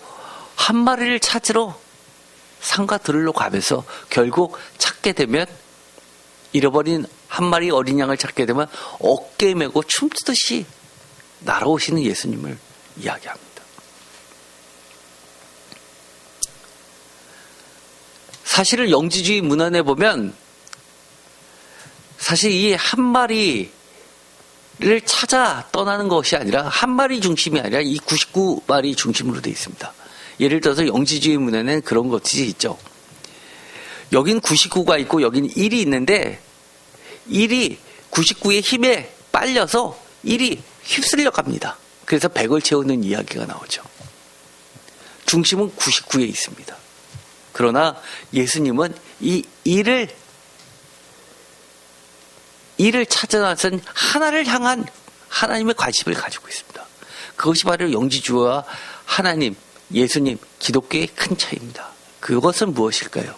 한 마리를 찾으러 산과 들으러 가면서 결국 찾게 되면 잃어버린 한 마리 어린 양을 찾게 되면 어깨에 메고 춤추듯이 날아오시는 예수님을 이야기합니다. 사실은 영지주의 문헌에 보면 사실 이 한 마리를 찾아 떠나는 것이 아니라 한 마리 중심이 아니라 이 99마리 중심으로 되어 있습니다. 예를 들어서 영지주의 문헌에는 그런 것이 있죠. 여긴 99가 있고 여긴 1이 있는데 1이 99의 힘에 빨려서 1이 휩쓸려 갑니다. 그래서 100을 채우는 이야기가 나오죠. 중심은 99에 있습니다. 그러나 예수님은 이 1을 찾아 나선 하나를 향한 하나님의 관심을 가지고 있습니다. 그것이 바로 영지주와 하나님, 예수님, 기독교의 큰 차이입니다. 그것은 무엇일까요?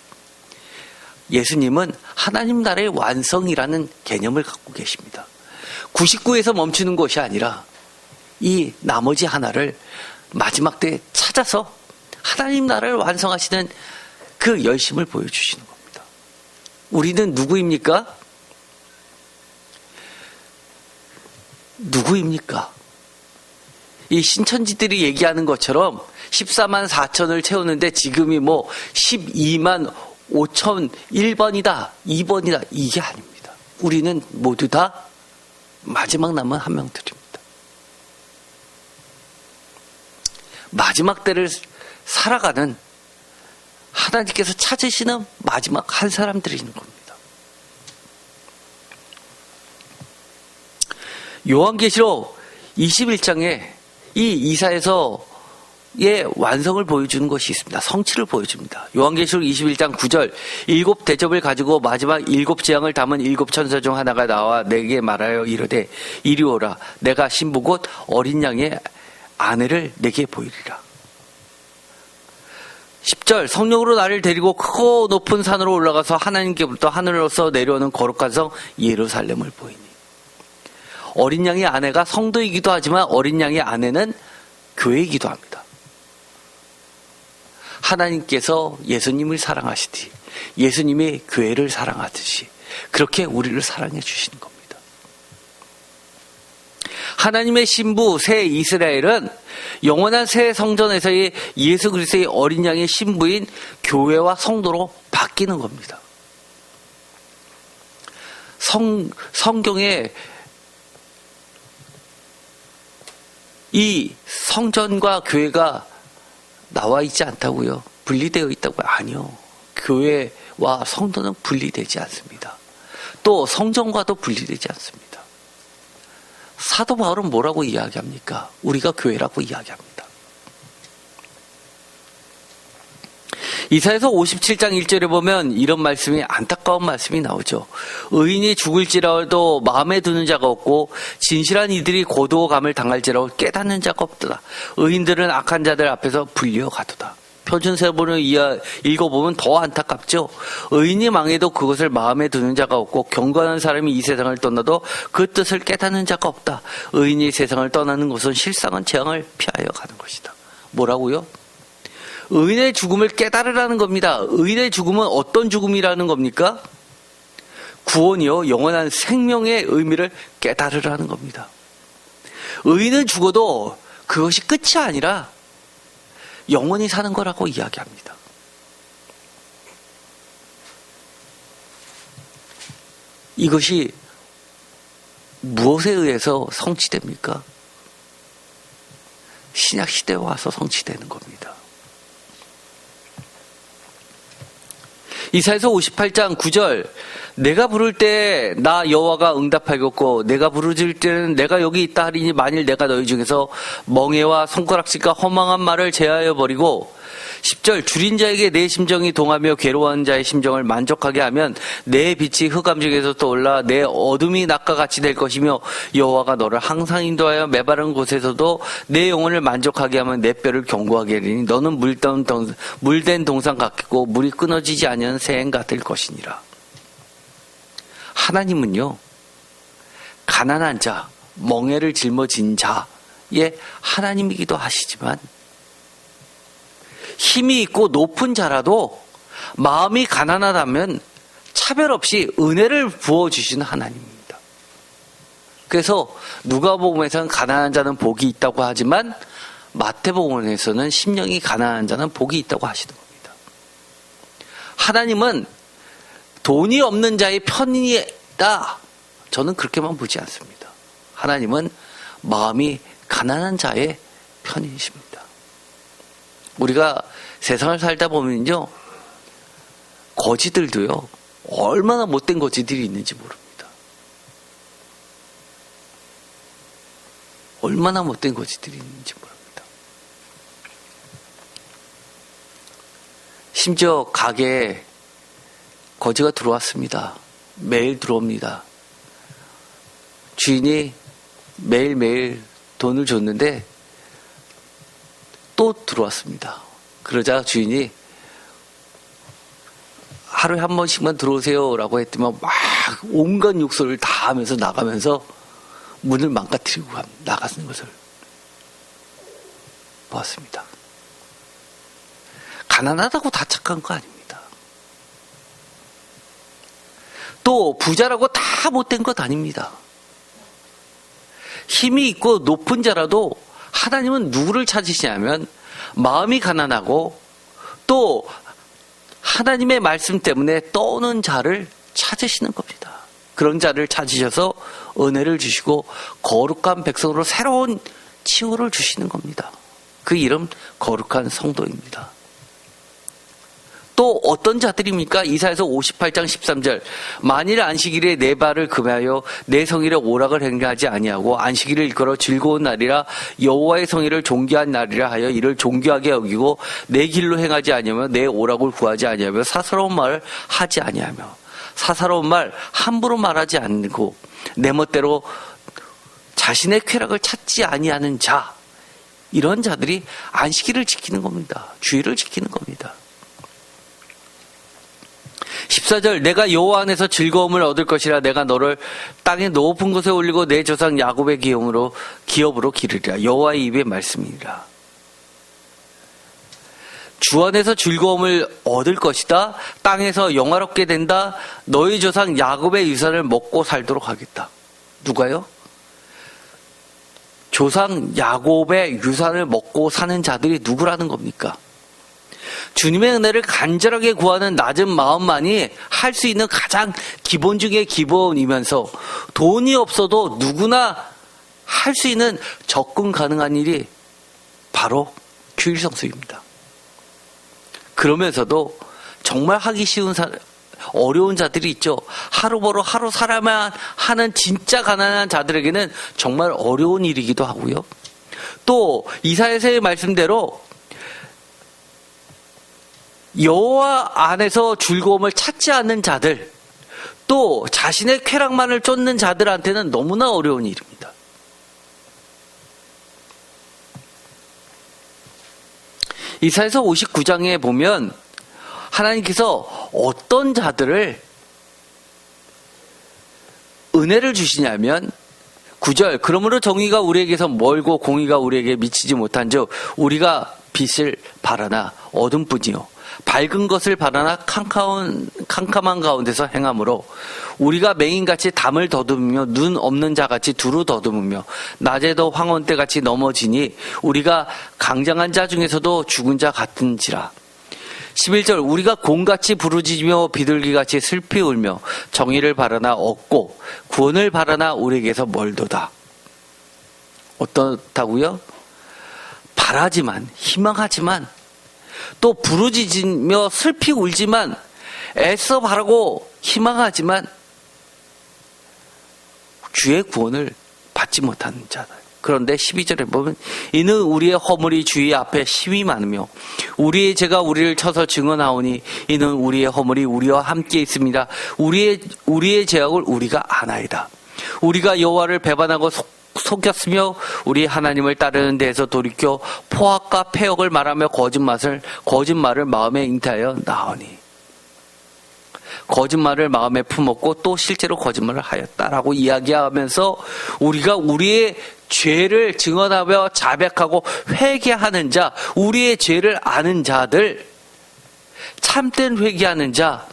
예수님은 하나님 나라의 완성이라는 개념을 갖고 계십니다. 99에서 멈추는 것이 아니라 이 나머지 하나를 마지막 때에 찾아서 하나님 나라를 완성하시는 그 열심을 보여주시는 겁니다. 우리는 누구입니까? 이 신천지들이 얘기하는 것처럼 14만 4천을 채우는데 지금이 뭐 12만 5천 1번이다, 2번이다, 이게 아닙니다. 우리는 모두 다 마지막 남은 한 명들입니다. 마지막 때를 살아가는 하나님께서 찾으시는 마지막 한 사람들이 있는 겁니다. 요한계시록 21장에 이 이사야서의 완성을 보여주는 것이 있습니다. 성취를 보여줍니다. 요한계시록 21장 9절, 7 대접을 가지고 마지막 7 재앙을 담은 7 천사 중 하나가 나와 내게 말하여 이르되 이리 오라. 내가 신부 곧 어린 양의 아내를 내게 보이리라. 10절, 성령으로 나를 데리고 크고 높은 산으로 올라가서 하나님께부터 하늘로서 내려오는 거룩한 성 예루살렘을 보이니. 어린 양의 아내가 성도이기도 하지만 어린 양의 아내는 교회이기도 합니다. 하나님께서 예수님을 사랑하시듯이 예수님이 교회를 사랑하듯이 그렇게 우리를 사랑해 주시는 겁니다. 하나님의 신부 새 이스라엘은 영원한 새 성전에서의 예수 그리스도의 어린 양의 신부인 교회와 성도로 바뀌는 겁니다. 성경에 이 성전과 교회가 나와 있지 않다고요? 분리되어 있다고요? 아니요. 교회와 성도는 분리되지 않습니다. 또 성전과도 분리되지 않습니다. 사도 바울은 뭐라고 이야기합니까? 우리가 교회라고 이야기합니다. 이사야서 57장 1절에 보면 이런 말씀이, 안타까운 말씀이 나오죠. 의인이 죽을지라도 마음에 두는 자가 없고 진실한 이들이 고도감을 당할지라도 깨닫는 자가 없도다. 의인들은 악한 자들 앞에서 불려가도다. 표준세번을 읽어보면 더 안타깝죠. 의인이 망해도 그것을 마음에 두는 자가 없고 경건한 사람이 이 세상을 떠나도 그 뜻을 깨닫는 자가 없다. 의인이 세상을 떠나는 것은 실상은 재앙을 피하여 가는 것이다. 뭐라고요? 의인의 죽음을 깨달으라는 겁니다. 의인의 죽음은 어떤 죽음이라는 겁니까? 구원이요, 영원한 생명의 의미를 깨달으라는 겁니다. 의인은 죽어도 그것이 끝이 아니라 영원히 사는 거라고 이야기합니다. 이것이 무엇에 의해서 성취됩니까? 신약시대에 와서 성취되는 겁니다. 이사야서 58장 9절, 내가 부를 때 나 여호와가 응답하겠고 내가 부르짖을 때는 내가 여기 있다 하리니 만일 내가 너희 중에서 멍에와 손가락질과 허망한 말을 제하여 버리고 10절, 줄인 자에게 내 심정이 동하며 괴로워하는 자의 심정을 만족하게 하면 내 빛이 흑암 중에서 떠올라 내 어둠이 낮과 같이 될 것이며 여호와가 너를 항상 인도하여 메바른 곳에서도 내 영혼을 만족하게 하면 내 뼈를 견고하게 하리니 너는 물된 동산 같겠고 물이 끊어지지 아니하는 새행 같을 것이니라. 하나님은요, 가난한 자, 멍에를 짊어진 자의 하나님이기도 하시지만 힘이 있고 높은 자라도 마음이 가난하다면 차별 없이 은혜를 부어주시는 하나님입니다. 그래서 누가복음에서는 가난한 자는 복이 있다고 하지만 마태복음에서는 심령이 가난한 자는 복이 있다고 하시는 겁니다. 하나님은 돈이 없는 자의 편이다, 저는 그렇게만 보지 않습니다. 하나님은 마음이 가난한 자의 편이십니다. 우리가 세상을 살다 보면요, 거지들도요, 얼마나 못된 거지들이 있는지 모릅니다. 얼마나 못된 거지들이 있는지 모릅니다. 심지어 가게에 거지가 들어왔습니다. 매일 들어옵니다. 주인이 매일매일 돈을 줬는데 또 들어왔습니다. 그러자 주인이 하루에 한 번씩만 들어오세요 라고 했더니 막 온갖 욕설을 다 하면서 나가면서 문을 망가뜨리고 나가는 것을 보았습니다. 가난하다고 다 착한 거 아닙니다. 또 부자라고 다 못된 것 아닙니다. 힘이 있고 높은 자라도 하나님은 누구를 찾으시냐면 마음이 가난하고 또 하나님의 말씀 때문에 떠오는 자를 찾으시는 겁니다. 그런 자를 찾으셔서 은혜를 주시고 거룩한 백성으로 새로운 칭호를 주시는 겁니다. 그 이름 거룩한 성도입니다. 또 어떤 자들입니까? 이사야서 58장 13절 만일 안식일에 내 발을 금하여 내 성일에 오락을 행하지 아니하고 안식일을 일컬어 즐거운 날이라 여호와의 성일을 존귀한 날이라 하여 이를 존귀하게 여기고 내 길로 행하지 아니하며 내 오락을 구하지 아니하며 사사로운 말을 하지 아니하며 사사로운 말 함부로 말하지 않고 내 멋대로 자신의 쾌락을 찾지 아니하는 자, 이런 자들이 안식일을 지키는 겁니다. 주일을 지키는 겁니다. 14절 내가 여호와 안에서 즐거움을 얻을 것이라 내가 너를 땅의 높은 곳에 올리고 내 조상 야곱의 기업으로 기르리라. 여호와의 입의 말씀이니라. 주 안에서 즐거움을 얻을 것이다. 땅에서 영화롭게 된다. 너희 조상 야곱의 유산을 먹고 살도록 하겠다. 누가요? 조상 야곱의 유산을 먹고 사는 자들이 누구라는 겁니까? 주님의 은혜를 간절하게 구하는 낮은 마음만이 할 수 있는 가장 기본 중의 기본이면서 돈이 없어도 누구나 할 수 있는 접근 가능한 일이 바로 주일 성수입니다. 그러면서도 정말 하기 쉬운 어려운 자들이 있죠. 하루 벌어 하루 살아만 하는 진짜 가난한 자들에게는 정말 어려운 일이기도 하고요. 또 이사야서의 말씀대로 여호와 안에서 즐거움을 찾지 않는 자들, 또 자신의 쾌락만을 쫓는 자들한테는 너무나 어려운 일입니다. 이사야서 59장에 보면 하나님께서 어떤 자들을 은혜를 주시냐면 9절 그러므로 정의가 우리에게서 멀고 공의가 우리에게 미치지 못한즉 우리가 빛을 바라나 어둠뿐이요 밝은 것을 바라나 캄캄한 가운데서 행함으로 우리가 맹인같이 담을 더듬으며 눈 없는 자같이 두루 더듬으며 낮에도 황혼때같이 넘어지니 우리가 강장한 자 중에서도 죽은 자 같은지라. 11절 우리가 곰같이 부르짖으며 비둘기같이 슬피 울며 정의를 바라나 얻고 구원을 바라나 우리에게서 멀도다. 어떻다고요? 바라지만 희망하지만 또 부르짖으며 슬피 울지만 애써 바라고 희망하지만 주의 구원을 받지 못하는 자들. 그런데 12절에 보면 이는 우리의 허물이 주의 앞에 심히 많으며 우리의 죄가 우리를 쳐서 증언하오니 이는 우리의 허물이 우리와 함께 있습니다. 우리의 죄악을 우리가 아나이다. 우리가 여호와를 배반하고 속였으며 우리 하나님을 따르는 데에서 돌이켜 포악과 패역을 말하며 거짓말을 마음에 잉태하여 나오니 거짓말을 마음에 품었고 또 실제로 거짓말을 하였다라고 이야기하면서 우리가 우리의 죄를 증언하며 자백하고 회개하는 자, 우리의 죄를 아는 자들, 참된 회개하는 자,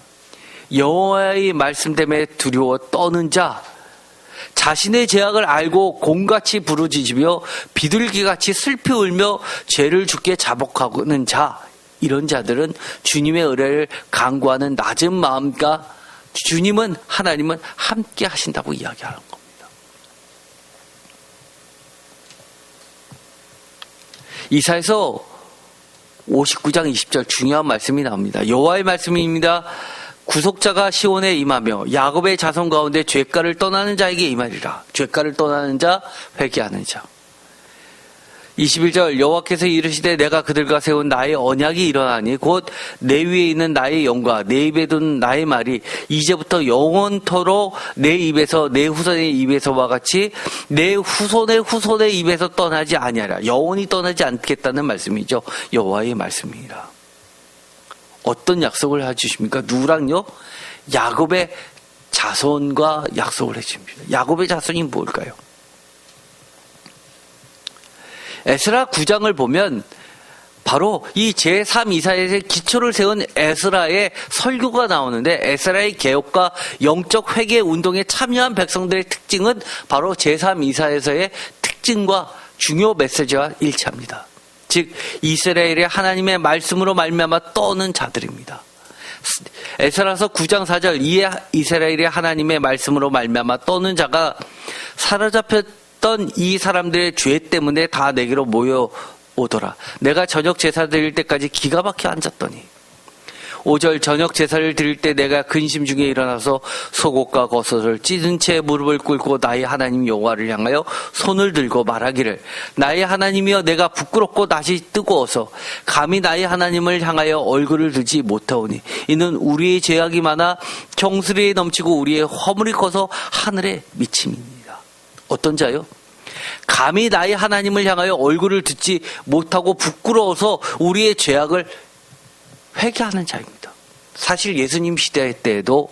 여호와의 말씀 때문에 두려워 떠는 자, 자신의 죄악을 알고 곰같이 부르짖으며 비둘기같이 슬피 울며 죄를 주께 자복하는 자, 이런 자들은 주님의 은혜를 간구하는 낮은 마음과 하나님은 함께 하신다고 이야기하는 겁니다. 이사야서 59장 20절 중요한 말씀이 나옵니다. 여호와의 말씀입니다. 구속자가 시온에 임하며 야곱의 자손 가운데 죄가를 떠나는 자에게 임하리라. 죄가를 떠나는 자, 회개하는 자. 21절 여호와께서 이르시되 내가 그들과 세운 나의 언약이 일어나니 곧 내 위에 있는 나의 영과 내 입에 둔 나의 말이 이제부터 영원토록 내 입에서 내 후손의 입에서와 같이 내 후손의 입에서 떠나지 아니하라. 영원히 떠나지 않겠다는 말씀이죠. 여호와의 말씀이라. 어떤 약속을 해주십니까? 누구랑요? 야곱의 자손과 약속을 해주십니다. 야곱의 자손이 뭘까요? 에스라 9장을 보면 바로 이 제3 이사야의 기초를 세운 에스라의 설교가 나오는데 에스라의 개혁과 영적 회개 운동에 참여한 백성들의 특징은 바로 제3 이사야서의 특징과 중요 메시지와 일치합니다. 즉 이스라엘의 하나님의 말씀으로 말미암아 떠는 자들입니다. 에스라서 9장 4절 이에 이스라엘의 하나님의 말씀으로 말미암아 떠는 자가 사로잡혔던 이 사람들의 죄 때문에 다 내게로 모여오더라. 내가 저녁 제사 드릴 때까지 기가 막혀 앉았더니 5절 저녁 제사를 드릴 때 내가 근심 중에 일어나서 속옷과 겉옷을 찢은 채 무릎을 꿇고 나의 하나님 여호와를 향하여 손을 들고 말하기를 나의 하나님이여 내가 부끄럽고 낯이 뜨거워서 감히 나의 하나님을 향하여 얼굴을 들지 못하오니 이는 우리의 죄악이 많아 정수리에 넘치고 우리의 허물이 커서 하늘에 미침입니다. 어떤 자요? 감히 나의 하나님을 향하여 얼굴을 듣지 못하고 부끄러워서 우리의 죄악을 회개하는 자입니다. 사실 예수님 시대 때에도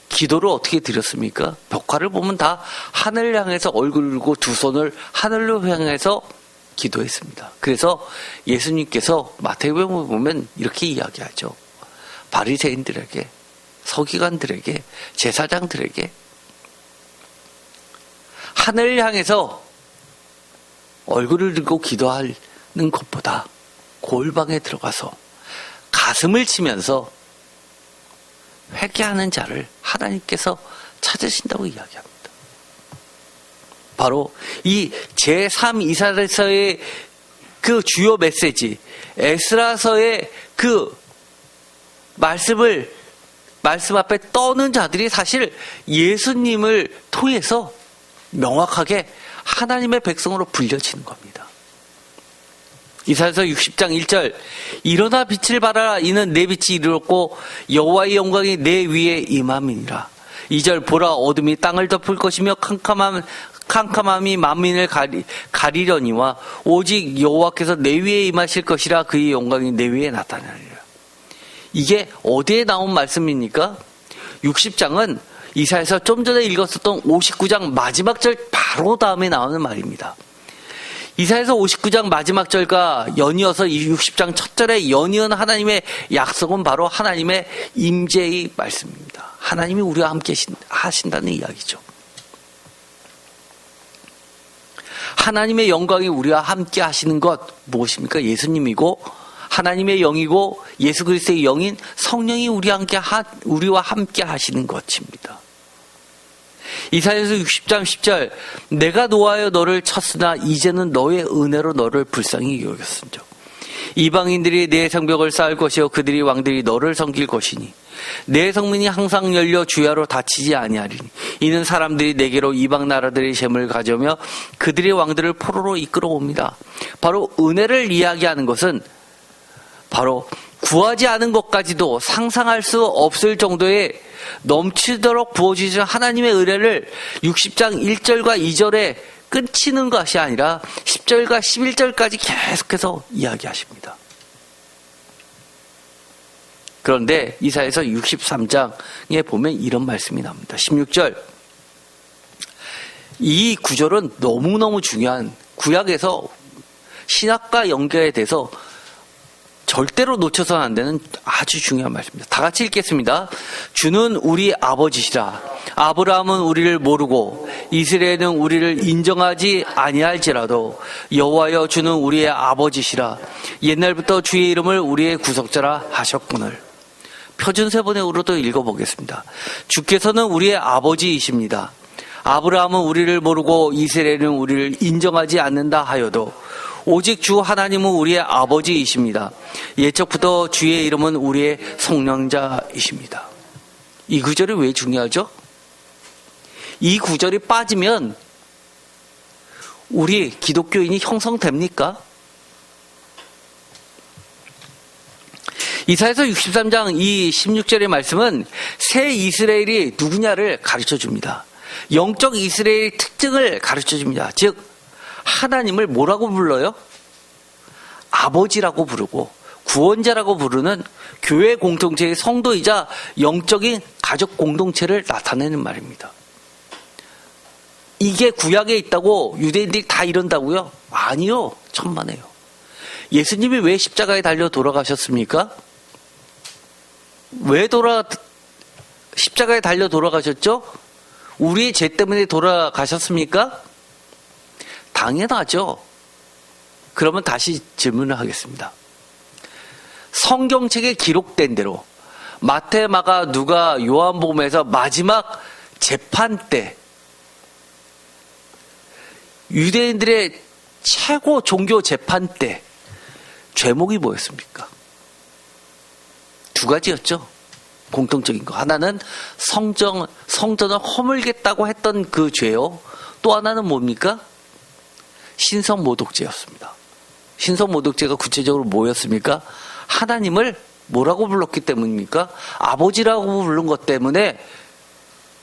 기도를 어떻게 드렸습니까? 벽화를 보면 다 하늘을 향해서 얼굴을 들고 두 손을 하늘로 향해서 기도했습니다. 그래서 예수님께서 마태복음을 보면 이렇게 이야기하죠. 바리새인들에게, 서기관들에게, 제사장들에게 하늘을 향해서 얼굴을 들고 기도하는 것보다 골방에 들어가서 가슴을 치면서 회개하는 자를 하나님께서 찾으신다고 이야기합니다. 바로 이 제3 이사야서의 그 주요 메시지, 에스라서의 그 말씀 앞에 떠는 자들이 사실 예수님을 통해서 명확하게 하나님의 백성으로 불려지는 겁니다. 이사야서 60장 1절 일어나 빛을 발하라 이는 내 빛이 이르렀고 여호와의 영광이 내 위에 임함이니라. 2절 보라 어둠이 땅을 덮을 것이며 캄캄함이 만민을 가리려니와 오직 여호와께서 내 위에 임하실 것이라 그의 영광이 내 위에 나타나리라. 이게 어디에 나온 말씀입니까? 60장은 이사야서 좀 전에 읽었었던 59장 마지막 절 바로 다음에 나오는 말입니다. 이사야서 59장 마지막 절과 연이어서 60장 첫 절에 연이은 하나님의 약속은 바로 하나님의 임재의 말씀입니다. 하나님이 우리와 함께 하신다는 이야기죠. 하나님의 영광이 우리와 함께 하시는 것 무엇입니까? 예수님이고 하나님의 영이고 예수 그리스도의 영인 성령이 우리와 함께 하시는 것입니다. 이사야서 60장 10절 내가 노하여 너를 쳤으나 이제는 너의 은혜로 너를 불쌍히 여겼은즉 이방인들이 내 성벽을 쌓을 것이요 그들이 왕들이 너를 섬길 것이니 내 성문이 항상 열려 주야로 닫히지 아니하리니 이는 사람들이 내게로 이방 나라들의 셈을 가져오며 그들의 왕들을 포로로 이끌어옵니다. 바로 은혜를 이야기하는 것은 바로 구하지 않은 것까지도 상상할 수 없을 정도의 넘치도록 부어주시는 하나님의 은혜를 60장 1절과 2절에 끊치는 것이 아니라 10절과 11절까지 계속해서 이야기하십니다. 그런데 이사야서 63장에 보면 이런 말씀이 나옵니다. 16절 이 구절은 너무너무 중요한 구약에서 신약과 연결에 대해서 절대로 놓쳐서는 안 되는 아주 중요한 말씀입니다. 다 같이 읽겠습니다. 주는 우리 아버지시라. 아브라함은 우리를 모르고 이스라엘은 우리를 인정하지 아니할지라도 여호와여 주는 우리의 아버지시라. 옛날부터 주의 이름을 우리의 구속자라 하셨거늘. 표준세번역으로도 읽어보겠습니다. 주께서는 우리의 아버지이십니다. 아브라함은 우리를 모르고 이스라엘은 우리를 인정하지 않는다 하여도 오직 주 하나님은 우리의 아버지이십니다. 예적부터 주의 이름은 우리의 성령자이십니다. 이 구절이 왜 중요하죠? 이 구절이 빠지면 우리 기독교인이 형성됩니까? 이사야서 63장 이 16절의 말씀은 새 이스라엘이 누구냐를 가르쳐 줍니다. 영적 이스라엘의 특징을 가르쳐 줍니다. 즉 하나님을 뭐라고 불러요? 아버지라고 부르고 구원자라고 부르는 교회 공동체의 성도이자 영적인 가족 공동체를 나타내는 말입니다. 이게 구약에 있다고 유대인들이 다 이런다고요? 아니요. 천만에요. 예수님이 왜 십자가에 달려 돌아가셨습니까? 왜 십자가에 달려 돌아가셨죠? 우리의 죄 때문에 돌아가셨습니까? 당연하죠. 그러면 다시 질문을 하겠습니다. 성경책에 기록된 대로 마태, 마가, 누가, 요한복음에서 마지막 재판 때 유대인들의 최고 종교 재판 때 죄목이 뭐였습니까? 두 가지였죠. 공통적인 거. 하나는 성전을 허물겠다고 했던 그 죄요. 또 하나는 뭡니까? 신성모독죄였습니다. 신성모독죄가 구체적으로 뭐였습니까? 하나님을 뭐라고 불렀기 때문입니까? 아버지라고 부른 것 때문에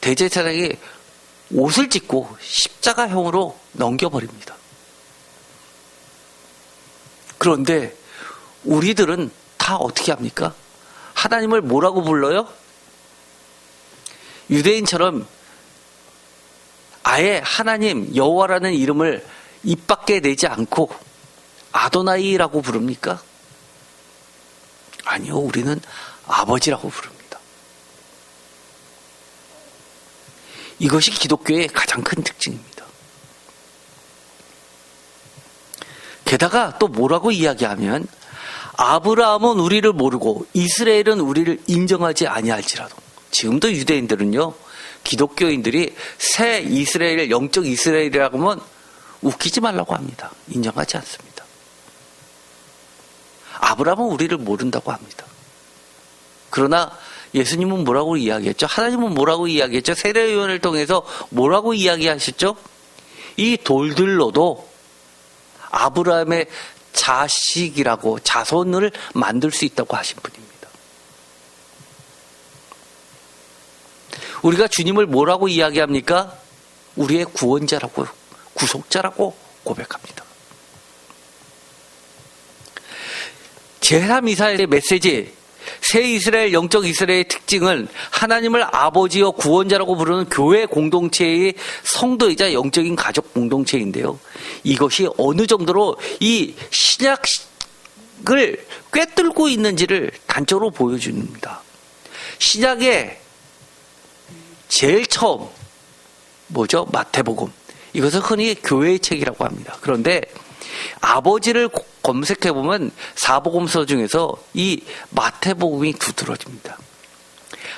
대제사장이 옷을 찢고 십자가형으로 넘겨버립니다. 그런데 우리들은 다 어떻게 합니까? 하나님을 뭐라고 불러요? 유대인처럼 아예 하나님 여호와라는 이름을 입 밖에 내지 않고 아도나이라고 부릅니까? 아니요, 우리는 아버지라고 부릅니다. 이것이 기독교의 가장 큰 특징입니다. 게다가 또 뭐라고 이야기하면 아브라함은 우리를 모르고 이스라엘은 우리를 인정하지 아니할지라도, 지금도 유대인들은요, 기독교인들이 새 이스라엘, 영적 이스라엘이라고 하면 웃기지 말라고 합니다. 인정하지 않습니다. 아브라함은 우리를 모른다고 합니다. 그러나 예수님은 뭐라고 이야기했죠? 하나님은 뭐라고 이야기했죠? 세례요한을 통해서 뭐라고 이야기하셨죠? 이 돌들로도 아브라함의 자식이라고, 자손을 만들 수 있다고 하신 분입니다. 우리가 주님을 뭐라고 이야기합니까? 우리의 구원자라고, 구속자라고 고백합니다. 제3이사야의 메시지, 새 이스라엘, 영적 이스라엘의 특징은 하나님을 아버지요 구원자라고 부르는 교회 공동체의 성도이자 영적인 가족 공동체인데요. 이것이 어느 정도로 이 신약을 꿰뚫고 있는지를 단적으로 보여줍니다. 신약의 제일 처음 뭐죠? 마태복음. 이것을 흔히 교회의 책이라고 합니다. 그런데 아버지를 검색해보면 사복음서 중에서 이 마태복음이 두드러집니다.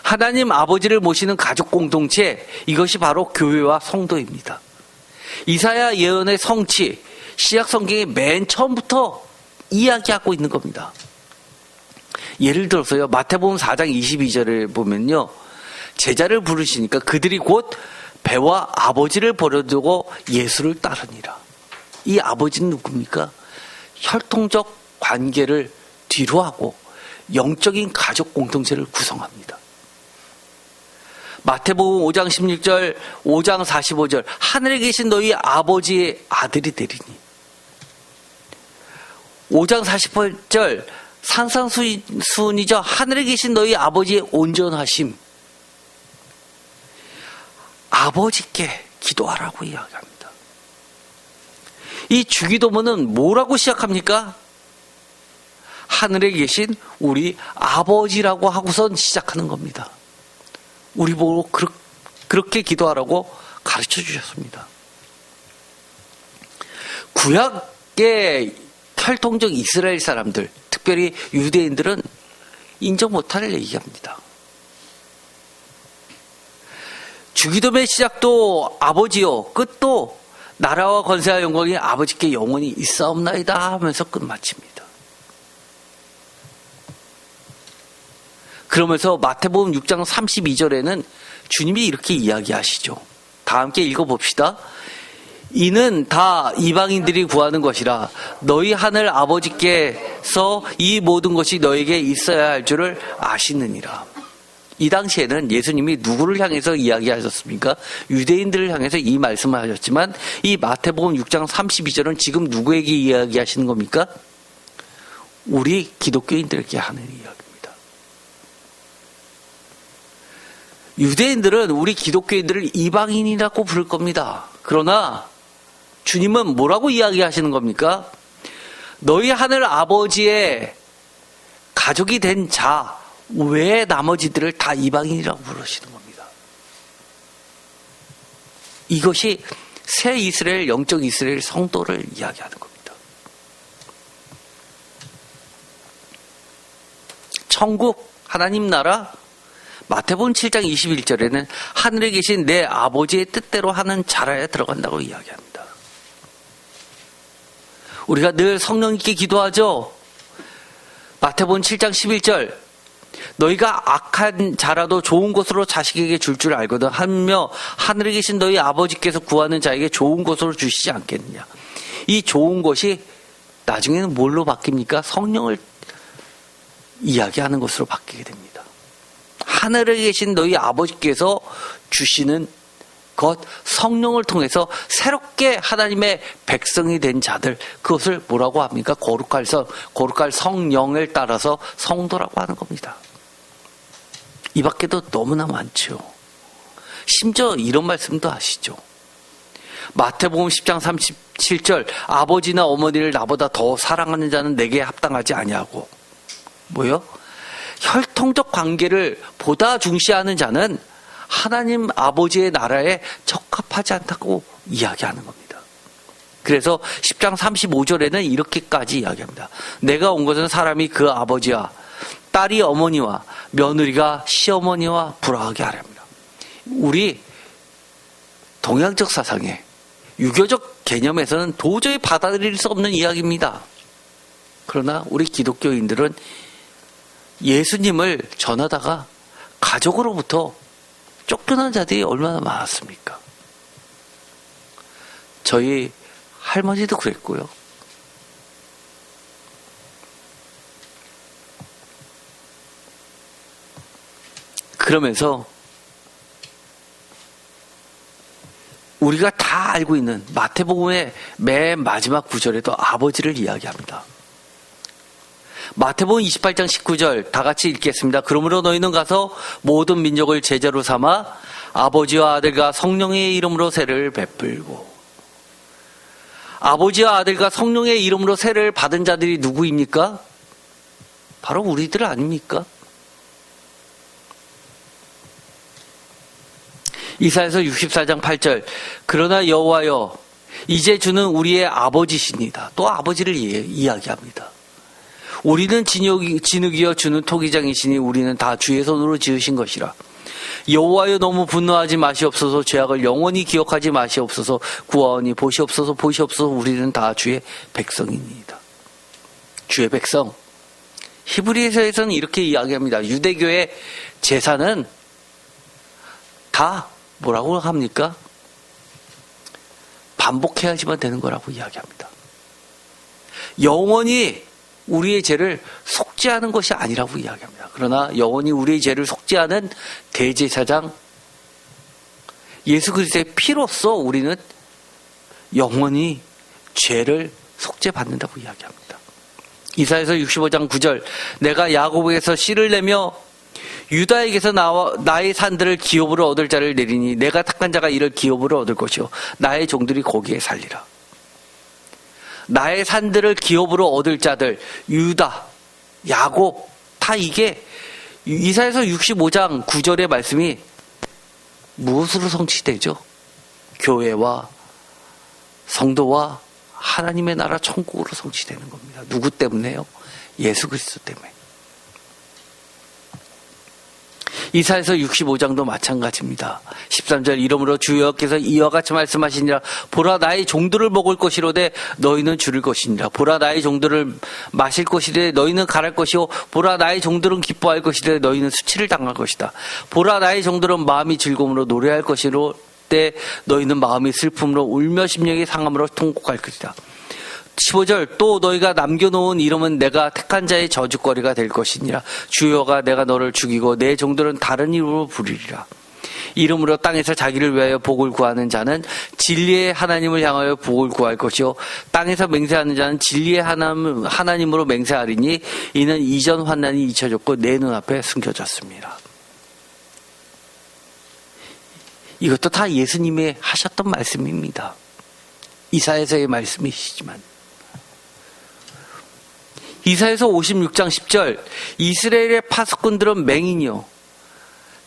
하나님 아버지를 모시는 가족 공동체, 이것이 바로 교회와 성도입니다. 이사야 예언의 성취, 신약 성경의 맨 처음부터 이야기하고 있는 겁니다. 예를 들어서요, 마태복음 4장 22절을 보면요, 제자를 부르시니까 그들이 곧 배와 아버지를 버려두고 예수를 따르니라. 이 아버지는 누굽니까? 혈통적 관계를 뒤로하고 영적인 가족 공동체를 구성합니다. 마태복음 5장 16절, 5장 45절, 하늘에 계신 너희 아버지의 아들이 되리니. 5장 48절, 상상순이죠. 하늘에 계신 너희 아버지의 온전하심. 아버지께 기도하라고 이야기합니다. 이 주기도문은 뭐라고 시작합니까? 하늘에 계신 우리 아버지라고 하고선 시작하는 겁니다. 우리 보고 그렇게 기도하라고 가르쳐 주셨습니다. 구약의 혈통적 이스라엘 사람들, 특별히 유대인들은 인정 못할 얘기합니다. 주기도문의 시작도 아버지요, 끝도 나라와 권세와 영광이 아버지께 영원히 있사옵나이다 하면서 끝마칩니다. 그러면서 마태복음 6장 32절에는 주님이 이렇게 이야기하시죠. 다 함께 읽어봅시다. 이는 다 이방인들이 구하는 것이라 너희 하늘 아버지께서 이 모든 것이 너에게 있어야 할 줄을 아시느니라. 이 당시에는 예수님이 누구를 향해서 이야기하셨습니까? 유대인들을 향해서 이 말씀을 하셨지만 이 마태복음 6장 32절은 지금 누구에게 이야기하시는 겁니까? 우리 기독교인들에게 하는 이야기입니다. 유대인들은 우리 기독교인들을 이방인이라고 부를 겁니다. 그러나 주님은 뭐라고 이야기하시는 겁니까? 너희 하늘 아버지의 가족이 된 자 왜 나머지들을 다 이방인이라고 부르시는 겁니다. 이것이 새 이스라엘, 영적 이스라엘 성도를 이야기하는 겁니다. 천국, 하나님 나라. 마태복음 7장 21절에는 하늘에 계신 내 아버지의 뜻대로 하는 자라에 들어간다고 이야기합니다. 우리가 늘 성령님께 기도하죠. 마태복음 7장 11절 너희가 악한 자라도 좋은 곳으로 자식에게 줄 줄 알거든 하며 하늘에 계신 너희 아버지께서 구하는 자에게 좋은 곳으로 주시지 않겠느냐. 이 좋은 것이 나중에는 뭘로 바뀝니까? 성령을 이야기하는 것으로 바뀌게 됩니다. 하늘에 계신 너희 아버지께서 주시는 것, 성령을 통해서 새롭게 하나님의 백성이 된 자들, 그것을 뭐라고 합니까? 거룩할 성령을 따라서 성도라고 하는 겁니다. 이 밖에도 너무나 많죠. 심지어 이런 말씀도 아시죠? 마태복음 10장 37절 아버지나 어머니를 나보다 더 사랑하는 자는 내게 합당하지 아니하고, 뭐요? 혈통적 관계를 보다 중시하는 자는 하나님 아버지의 나라에 적합하지 않다고 이야기하는 겁니다. 그래서 10장 35절에는 이렇게까지 이야기합니다. 내가 온 것은 사람이 그 아버지와 딸이 어머니와 며느리가 시어머니와 불화하게 하렵니다. 우리 동양적 사상에 유교적 개념에서는 도저히 받아들일 수 없는 이야기입니다. 그러나 우리 기독교인들은 예수님을 전하다가 가족으로부터 쫓겨난 자들이 얼마나 많았습니까? 저희 할머니도 그랬고요. 그러면서 우리가 다 알고 있는 마태복음의 맨 마지막 구절에도 아버지를 이야기합니다. 마태복음 28장 19절 다 같이 읽겠습니다. 그러므로 너희는 가서 모든 민족을 제자로 삼아 아버지와 아들과 성령의 이름으로 세를 베풀고. 아버지와 아들과 성령의 이름으로 세를 받은 자들이 누구입니까? 바로 우리들 아닙니까? 이사야서 64장 8절 그러나 여호와여 이제 주는 우리의 아버지시니다. 또 아버지를 이야기합니다. 우리는 진흙이여 주는 토기장이시니 우리는 다 주의 손으로 지으신 것이라. 여호와여 너무 분노하지 마시옵소서. 죄악을 영원히 기억하지 마시옵소서. 구하오니 보시옵소서 보시옵소서. 우리는 다 주의 백성입니다. 주의 백성. 히브리서에서는 이렇게 이야기합니다. 유대교의 제사는 다 뭐라고 합니까? 반복해야지만 되는 거라고 이야기합니다. 영원히 우리의 죄를 속죄하는 것이 아니라고 이야기합니다. 그러나 영원히 우리의 죄를 속죄하는 대제사장 예수 그리스도의 피로써 우리는 영원히 죄를 속죄받는다고 이야기합니다. 이사야서 65장 9절 내가 야곱에게서 씨를 내며 유다에게서 나의 산들을 기업으로 얻을 자를 내리니 내가 택한 자가 이를 기업으로 얻을 것이요 나의 종들이 거기에 살리라. 나의 산들을 기업으로 얻을 자들, 유다, 야곱, 다 이게 이사야서 65장 9절의 말씀이 무엇으로 성취되죠? 교회와 성도와 하나님의 나라 천국으로 성취되는 겁니다. 누구 때문에요? 예수 그리스도 때문에. 이사야서 65장도 마찬가지입니다. 13절 이러므로 주 여호와께서 이와 같이 말씀하시니라. 보라 나의 종들을 먹을 것이로되 너희는 줄일 것이니라. 보라 나의 종들을 마실 것이로되 너희는 갈할 것이요 보라 나의 종들은 기뻐할 것이로되 너희는 수치를 당할 것이다. 보라 나의 종들은 마음이 즐거움으로 노래할 것이로되 너희는 마음이 슬픔으로 울며 심령이 상함으로 통곡할 것이다. 15절 또 너희가 남겨놓은 이름은 내가 택한 자의 저주거리가 될 것이니라. 주 여호와가 내가 너를 죽이고 내 종들은 다른 이름으로 부르리라. 이름으로 땅에서 자기를 위하여 복을 구하는 자는 진리의 하나님을 향하여 복을 구할 것이요 땅에서 맹세하는 자는 진리의 하나님으로 맹세하리니 이는 이전 환난이 잊혀졌고 내 눈앞에 숨겨졌습니다. 이것도 다 예수님이 하셨던 말씀입니다. 이사야서의 말씀이시지만 이사야서 56장 10절 이스라엘의 파수꾼들은 맹인이요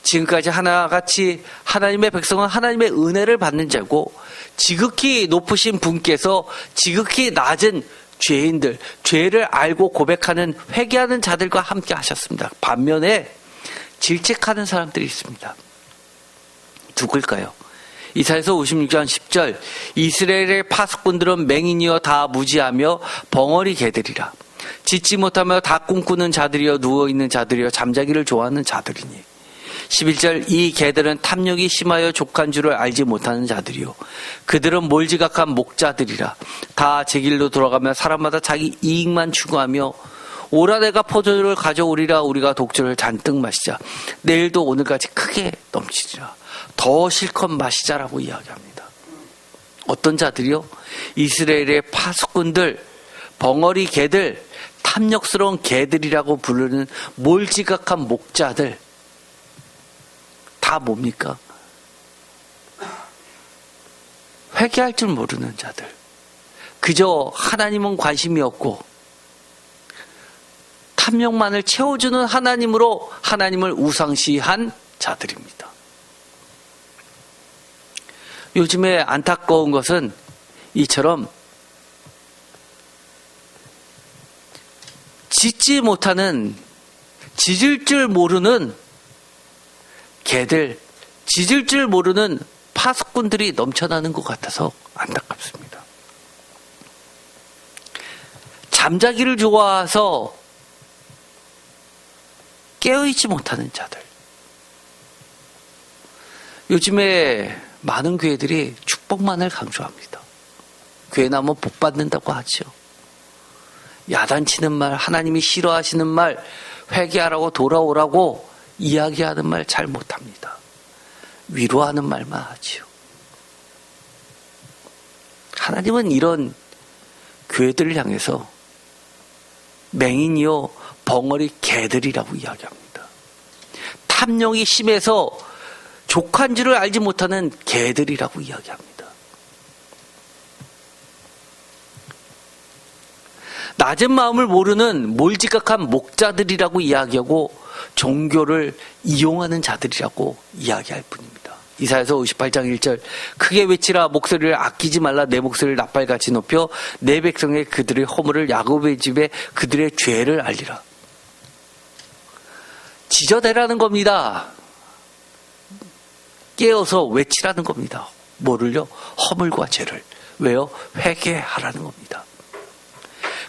지금까지 하나같이 하나님의 백성은 하나님의 은혜를 받는 자고 지극히 높으신 분께서 지극히 낮은 죄인들, 죄를 알고 고백하는 회개하는 자들과 함께 하셨습니다. 반면에 질책하는 사람들이 있습니다. 누굴까요? 이사야서 56장 10절, 이스라엘의 파수꾼들은 맹인이여 다 무지하며 벙어리 개들이라. 짖지 못하며 다 꿈꾸는 자들이여 누워있는 자들이여 잠자기를 좋아하는 자들이니. 11절, 이 개들은 탐욕이 심하여 족한 줄을 알지 못하는 자들이요 그들은 몰지각한 목자들이라. 다 제 길로 돌아가며 사람마다 자기 이익만 추구하며 오라 내가 포도주를 가져오리라. 우리가 독주를 잔뜩 마시자. 내일도 오늘같이 크게 넘치리라. 더 실컷 마시자라고 이야기합니다. 어떤 자들이요? 이스라엘의 파수꾼들, 벙어리 개들, 탐욕스러운 개들이라고 부르는 몰지각한 목자들. 다 뭡니까? 회개할 줄 모르는 자들. 그저 하나님은 관심이 없고 탐욕만을 채워주는 하나님으로 하나님을 우상시한 자들입니다. 요즘에 안타까운 것은 이처럼 짖지 못하는, 짖을 줄 모르는 개들, 짖을 줄 모르는 파수꾼들이 넘쳐나는 것 같아서 안타깝습니다. 잠자기를 좋아해서 깨어있지 못하는 자들. 요즘에 많은 교회들이 축복만을 강조합니다. 교회 나오면 복 받는다고 하죠. 야단치는 말, 하나님이 싫어하시는 말, 회개하라고 돌아오라고 이야기하는 말 잘 못합니다. 위로하는 말만 하지요. 하나님은 이런 교회들을 향해서 맹인이요 벙어리 개들이라고 이야기합니다. 탐욕이 심해서 족한 줄을 알지 못하는 개들이라고 이야기합니다. 낮은 마음을 모르는 몰지각한 목자들이라고 이야기하고 종교를 이용하는 자들이라고 이야기할 뿐입니다. 이사야서 58장 1절, 크게 외치라. 목소리를 아끼지 말라. 내 목소리를 낫발같이 높여 내 백성의 그들의 허물을, 야곱의 집에 그들의 죄를 알리라. 지저대라는 겁니다. 깨어서 외치라는 겁니다. 뭐를요? 허물과 죄를. 왜요? 회개하라는 겁니다.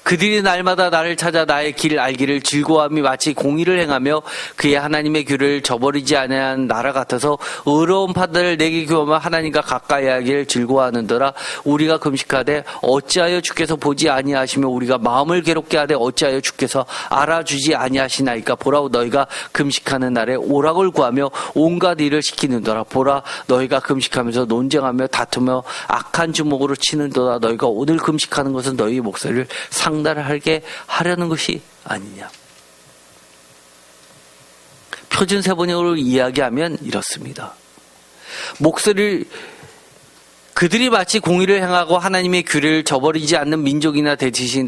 그들이 날마다 나를 찾아 나의 길 알기를 즐거워함이 마치 공의를 행하며 그의 하나님의 규를 저버리지 아니한 나라 같아서 의로운 판단을 내게 교하며 하나님과 가까이 하기를 즐거워하는더라. 우리가 금식하되 어찌하여 주께서 보지 아니하시며 우리가 마음을 괴롭게 하되 어찌하여 주께서 알아주지 아니하시나이까. 보라, 너희가 금식하는 날에 오락을 구하며 온갖 일을 시키는더라. 보라, 너희가 금식하면서 논쟁하며 다투며 악한 주먹으로 치는도다. 너희가 오늘 금식하는 것은 너희 목소리를 상달하게 하려는 것이 아니냐. 표준세 번역으로 이야기하면 이렇습니다. 목소리를, 그들이 마치 공의를 행하고 하나님의 규례를 저버리지 않는 민족이나 되듯이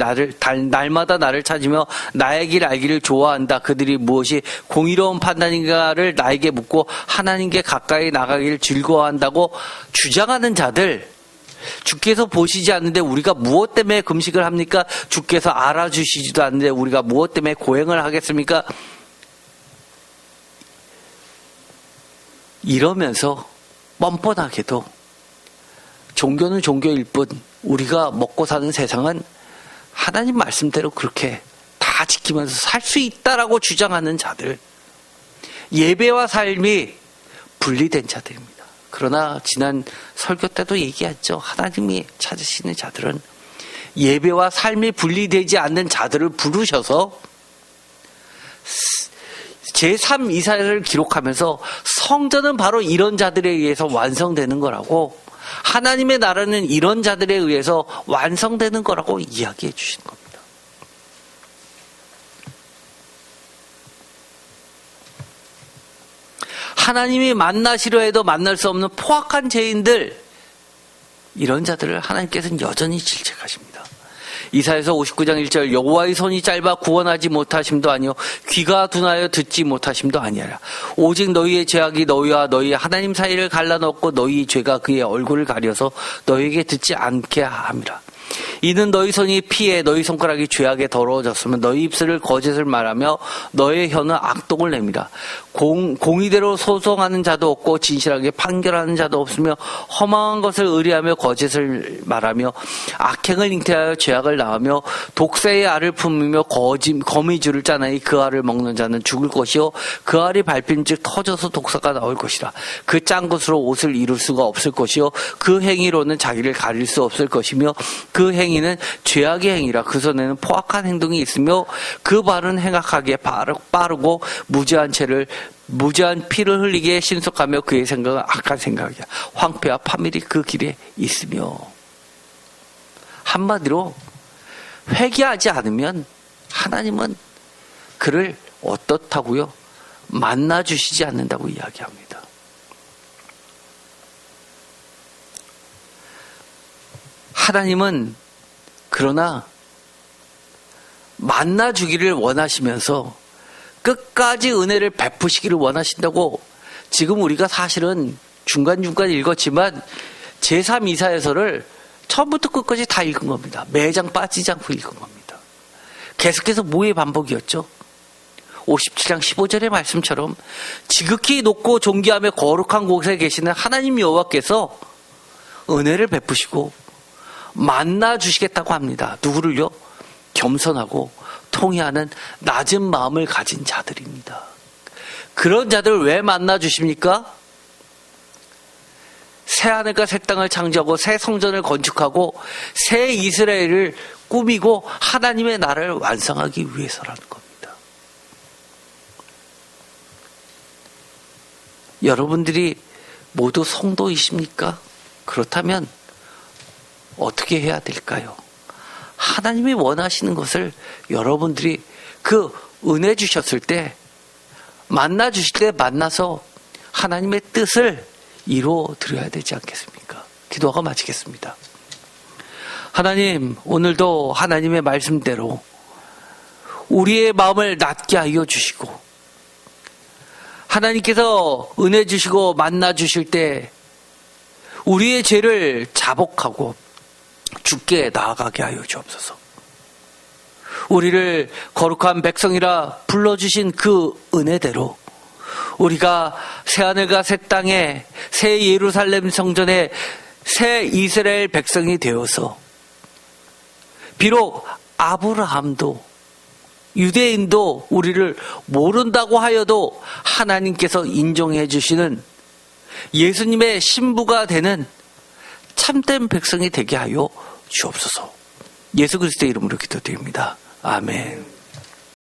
날마다 나를 찾으며 나의 길 알기를 좋아한다. 그들이 무엇이 공의로운 판단인가를 나에게 묻고 하나님께 가까이 나가기를 즐거워한다고 주장하는 자들, 주께서 보시지 않는데 우리가 무엇 때문에 금식을 합니까? 주께서 알아주시지도 않는데 우리가 무엇 때문에 고행을 하겠습니까? 이러면서 뻔뻔하게도 종교는 종교일 뿐 우리가 먹고 사는 세상은 하나님 말씀대로 그렇게 다 지키면서 살 수 있다라고 주장하는 자들, 예배와 삶이 분리된 자들입니다. 그러나 지난 설교 때도 얘기했죠. 하나님이 찾으시는 자들은 예배와 삶이 분리되지 않는 자들을 부르셔서 제3 이사야를 기록하면서 성전은 바로 이런 자들에 의해서 완성되는 거라고, 하나님의 나라는 이런 자들에 의해서 완성되는 거라고 이야기해 주시는 겁니다. 하나님이 만나시려 해도 만날 수 없는 포악한 죄인들, 이런 자들을 하나님께서는 여전히 질책하십니다. 이사야서 59장 1절, 여호와의 손이 짧아 구원하지 못하심도 아니요 귀가 둔하여 듣지 못하심도 아니하라. 오직 너희의 죄악이 너희와 너희 하나님 사이를 갈라놓고 너희 죄가 그의 얼굴을 가려서 너희에게 듣지 않게 함이라. 이는 너희 손이 피해 너희 손가락이 죄악에 더러워졌으면 너희 입술을 거짓을 말하며 너의 혀는 악독을 냅니다. 공의대로 소송하는 자도 없고 진실하게 판결하는 자도 없으며 허망한 것을 의뢰하며 거짓을 말하며 악행을 잉태하여 죄악을 낳으며 독새의 알을 품으며 거미줄을 짜나니 그 알을 먹는 자는 죽을 것이요 그 알이 밟힌즉 터져서 독사가 나올 것이라. 그 짠 것으로 옷을 이룰 수가 없을 것이요 그 행위로는 자기를 가릴 수 없을 것이며 그 행위는 죄악의 행위라. 그 손에는 포악한 행동이 있으며 그 발은 행악하게 빠르고 무지한 피를 흘리게 신속하며 그의 생각은 악한 생각이야. 황폐와 파멸이 그 길에 있으며. 한마디로 회개하지 않으면 하나님은 그를 어떻다고요? 만나주시지 않는다고 이야기합니다. 하나님은 그러나 만나주기를 원하시면서 끝까지 은혜를 베푸시기를 원하신다고 지금 우리가 사실은 중간중간 읽었지만 제3이사야서를 처음부터 끝까지 다 읽은 겁니다. 매장 빠지지 않고 읽은 겁니다. 계속해서 뭐의 반복이었죠? 57장 15절의 말씀처럼 지극히 높고 존귀하며 거룩한 곳에 계시는 하나님 여호와께서 은혜를 베푸시고 만나주시겠다고 합니다. 누구를요? 겸손하고 통회하는 낮은 마음을 가진 자들입니다. 그런 자들을 왜 만나주십니까? 새 하늘과 새 땅을 창조하고 새 성전을 건축하고 새 이스라엘을 꾸미고 하나님의 나라를 완성하기 위해서라는 겁니다. 여러분들이 모두 성도이십니까? 그렇다면 어떻게 해야 될까요? 하나님이 원하시는 것을 여러분들이 그 은혜 주셨을 때, 만나 주실 때 만나서 하나님의 뜻을 이루어 드려야 되지 않겠습니까? 기도하고 마치겠습니다. 하나님, 오늘도 하나님의 말씀대로 우리의 마음을 낮게 하여 주시고, 하나님께서 은혜 주시고 만나 주실 때 우리의 죄를 자복하고 주께 나아가게 하여 주옵소서. 우리를 거룩한 백성이라 불러주신 그 은혜대로 우리가 새하늘과 새 땅에 새 예루살렘 성전에 새 이스라엘 백성이 되어서 비록 아브라함도 유대인도 우리를 모른다고 하여도 하나님께서 인정해 주시는 예수님의 신부가 되는 참된 백성이 되게 하여 주옵소서. 예수 그리스도의 이름으로 기도드립니다. 아멘.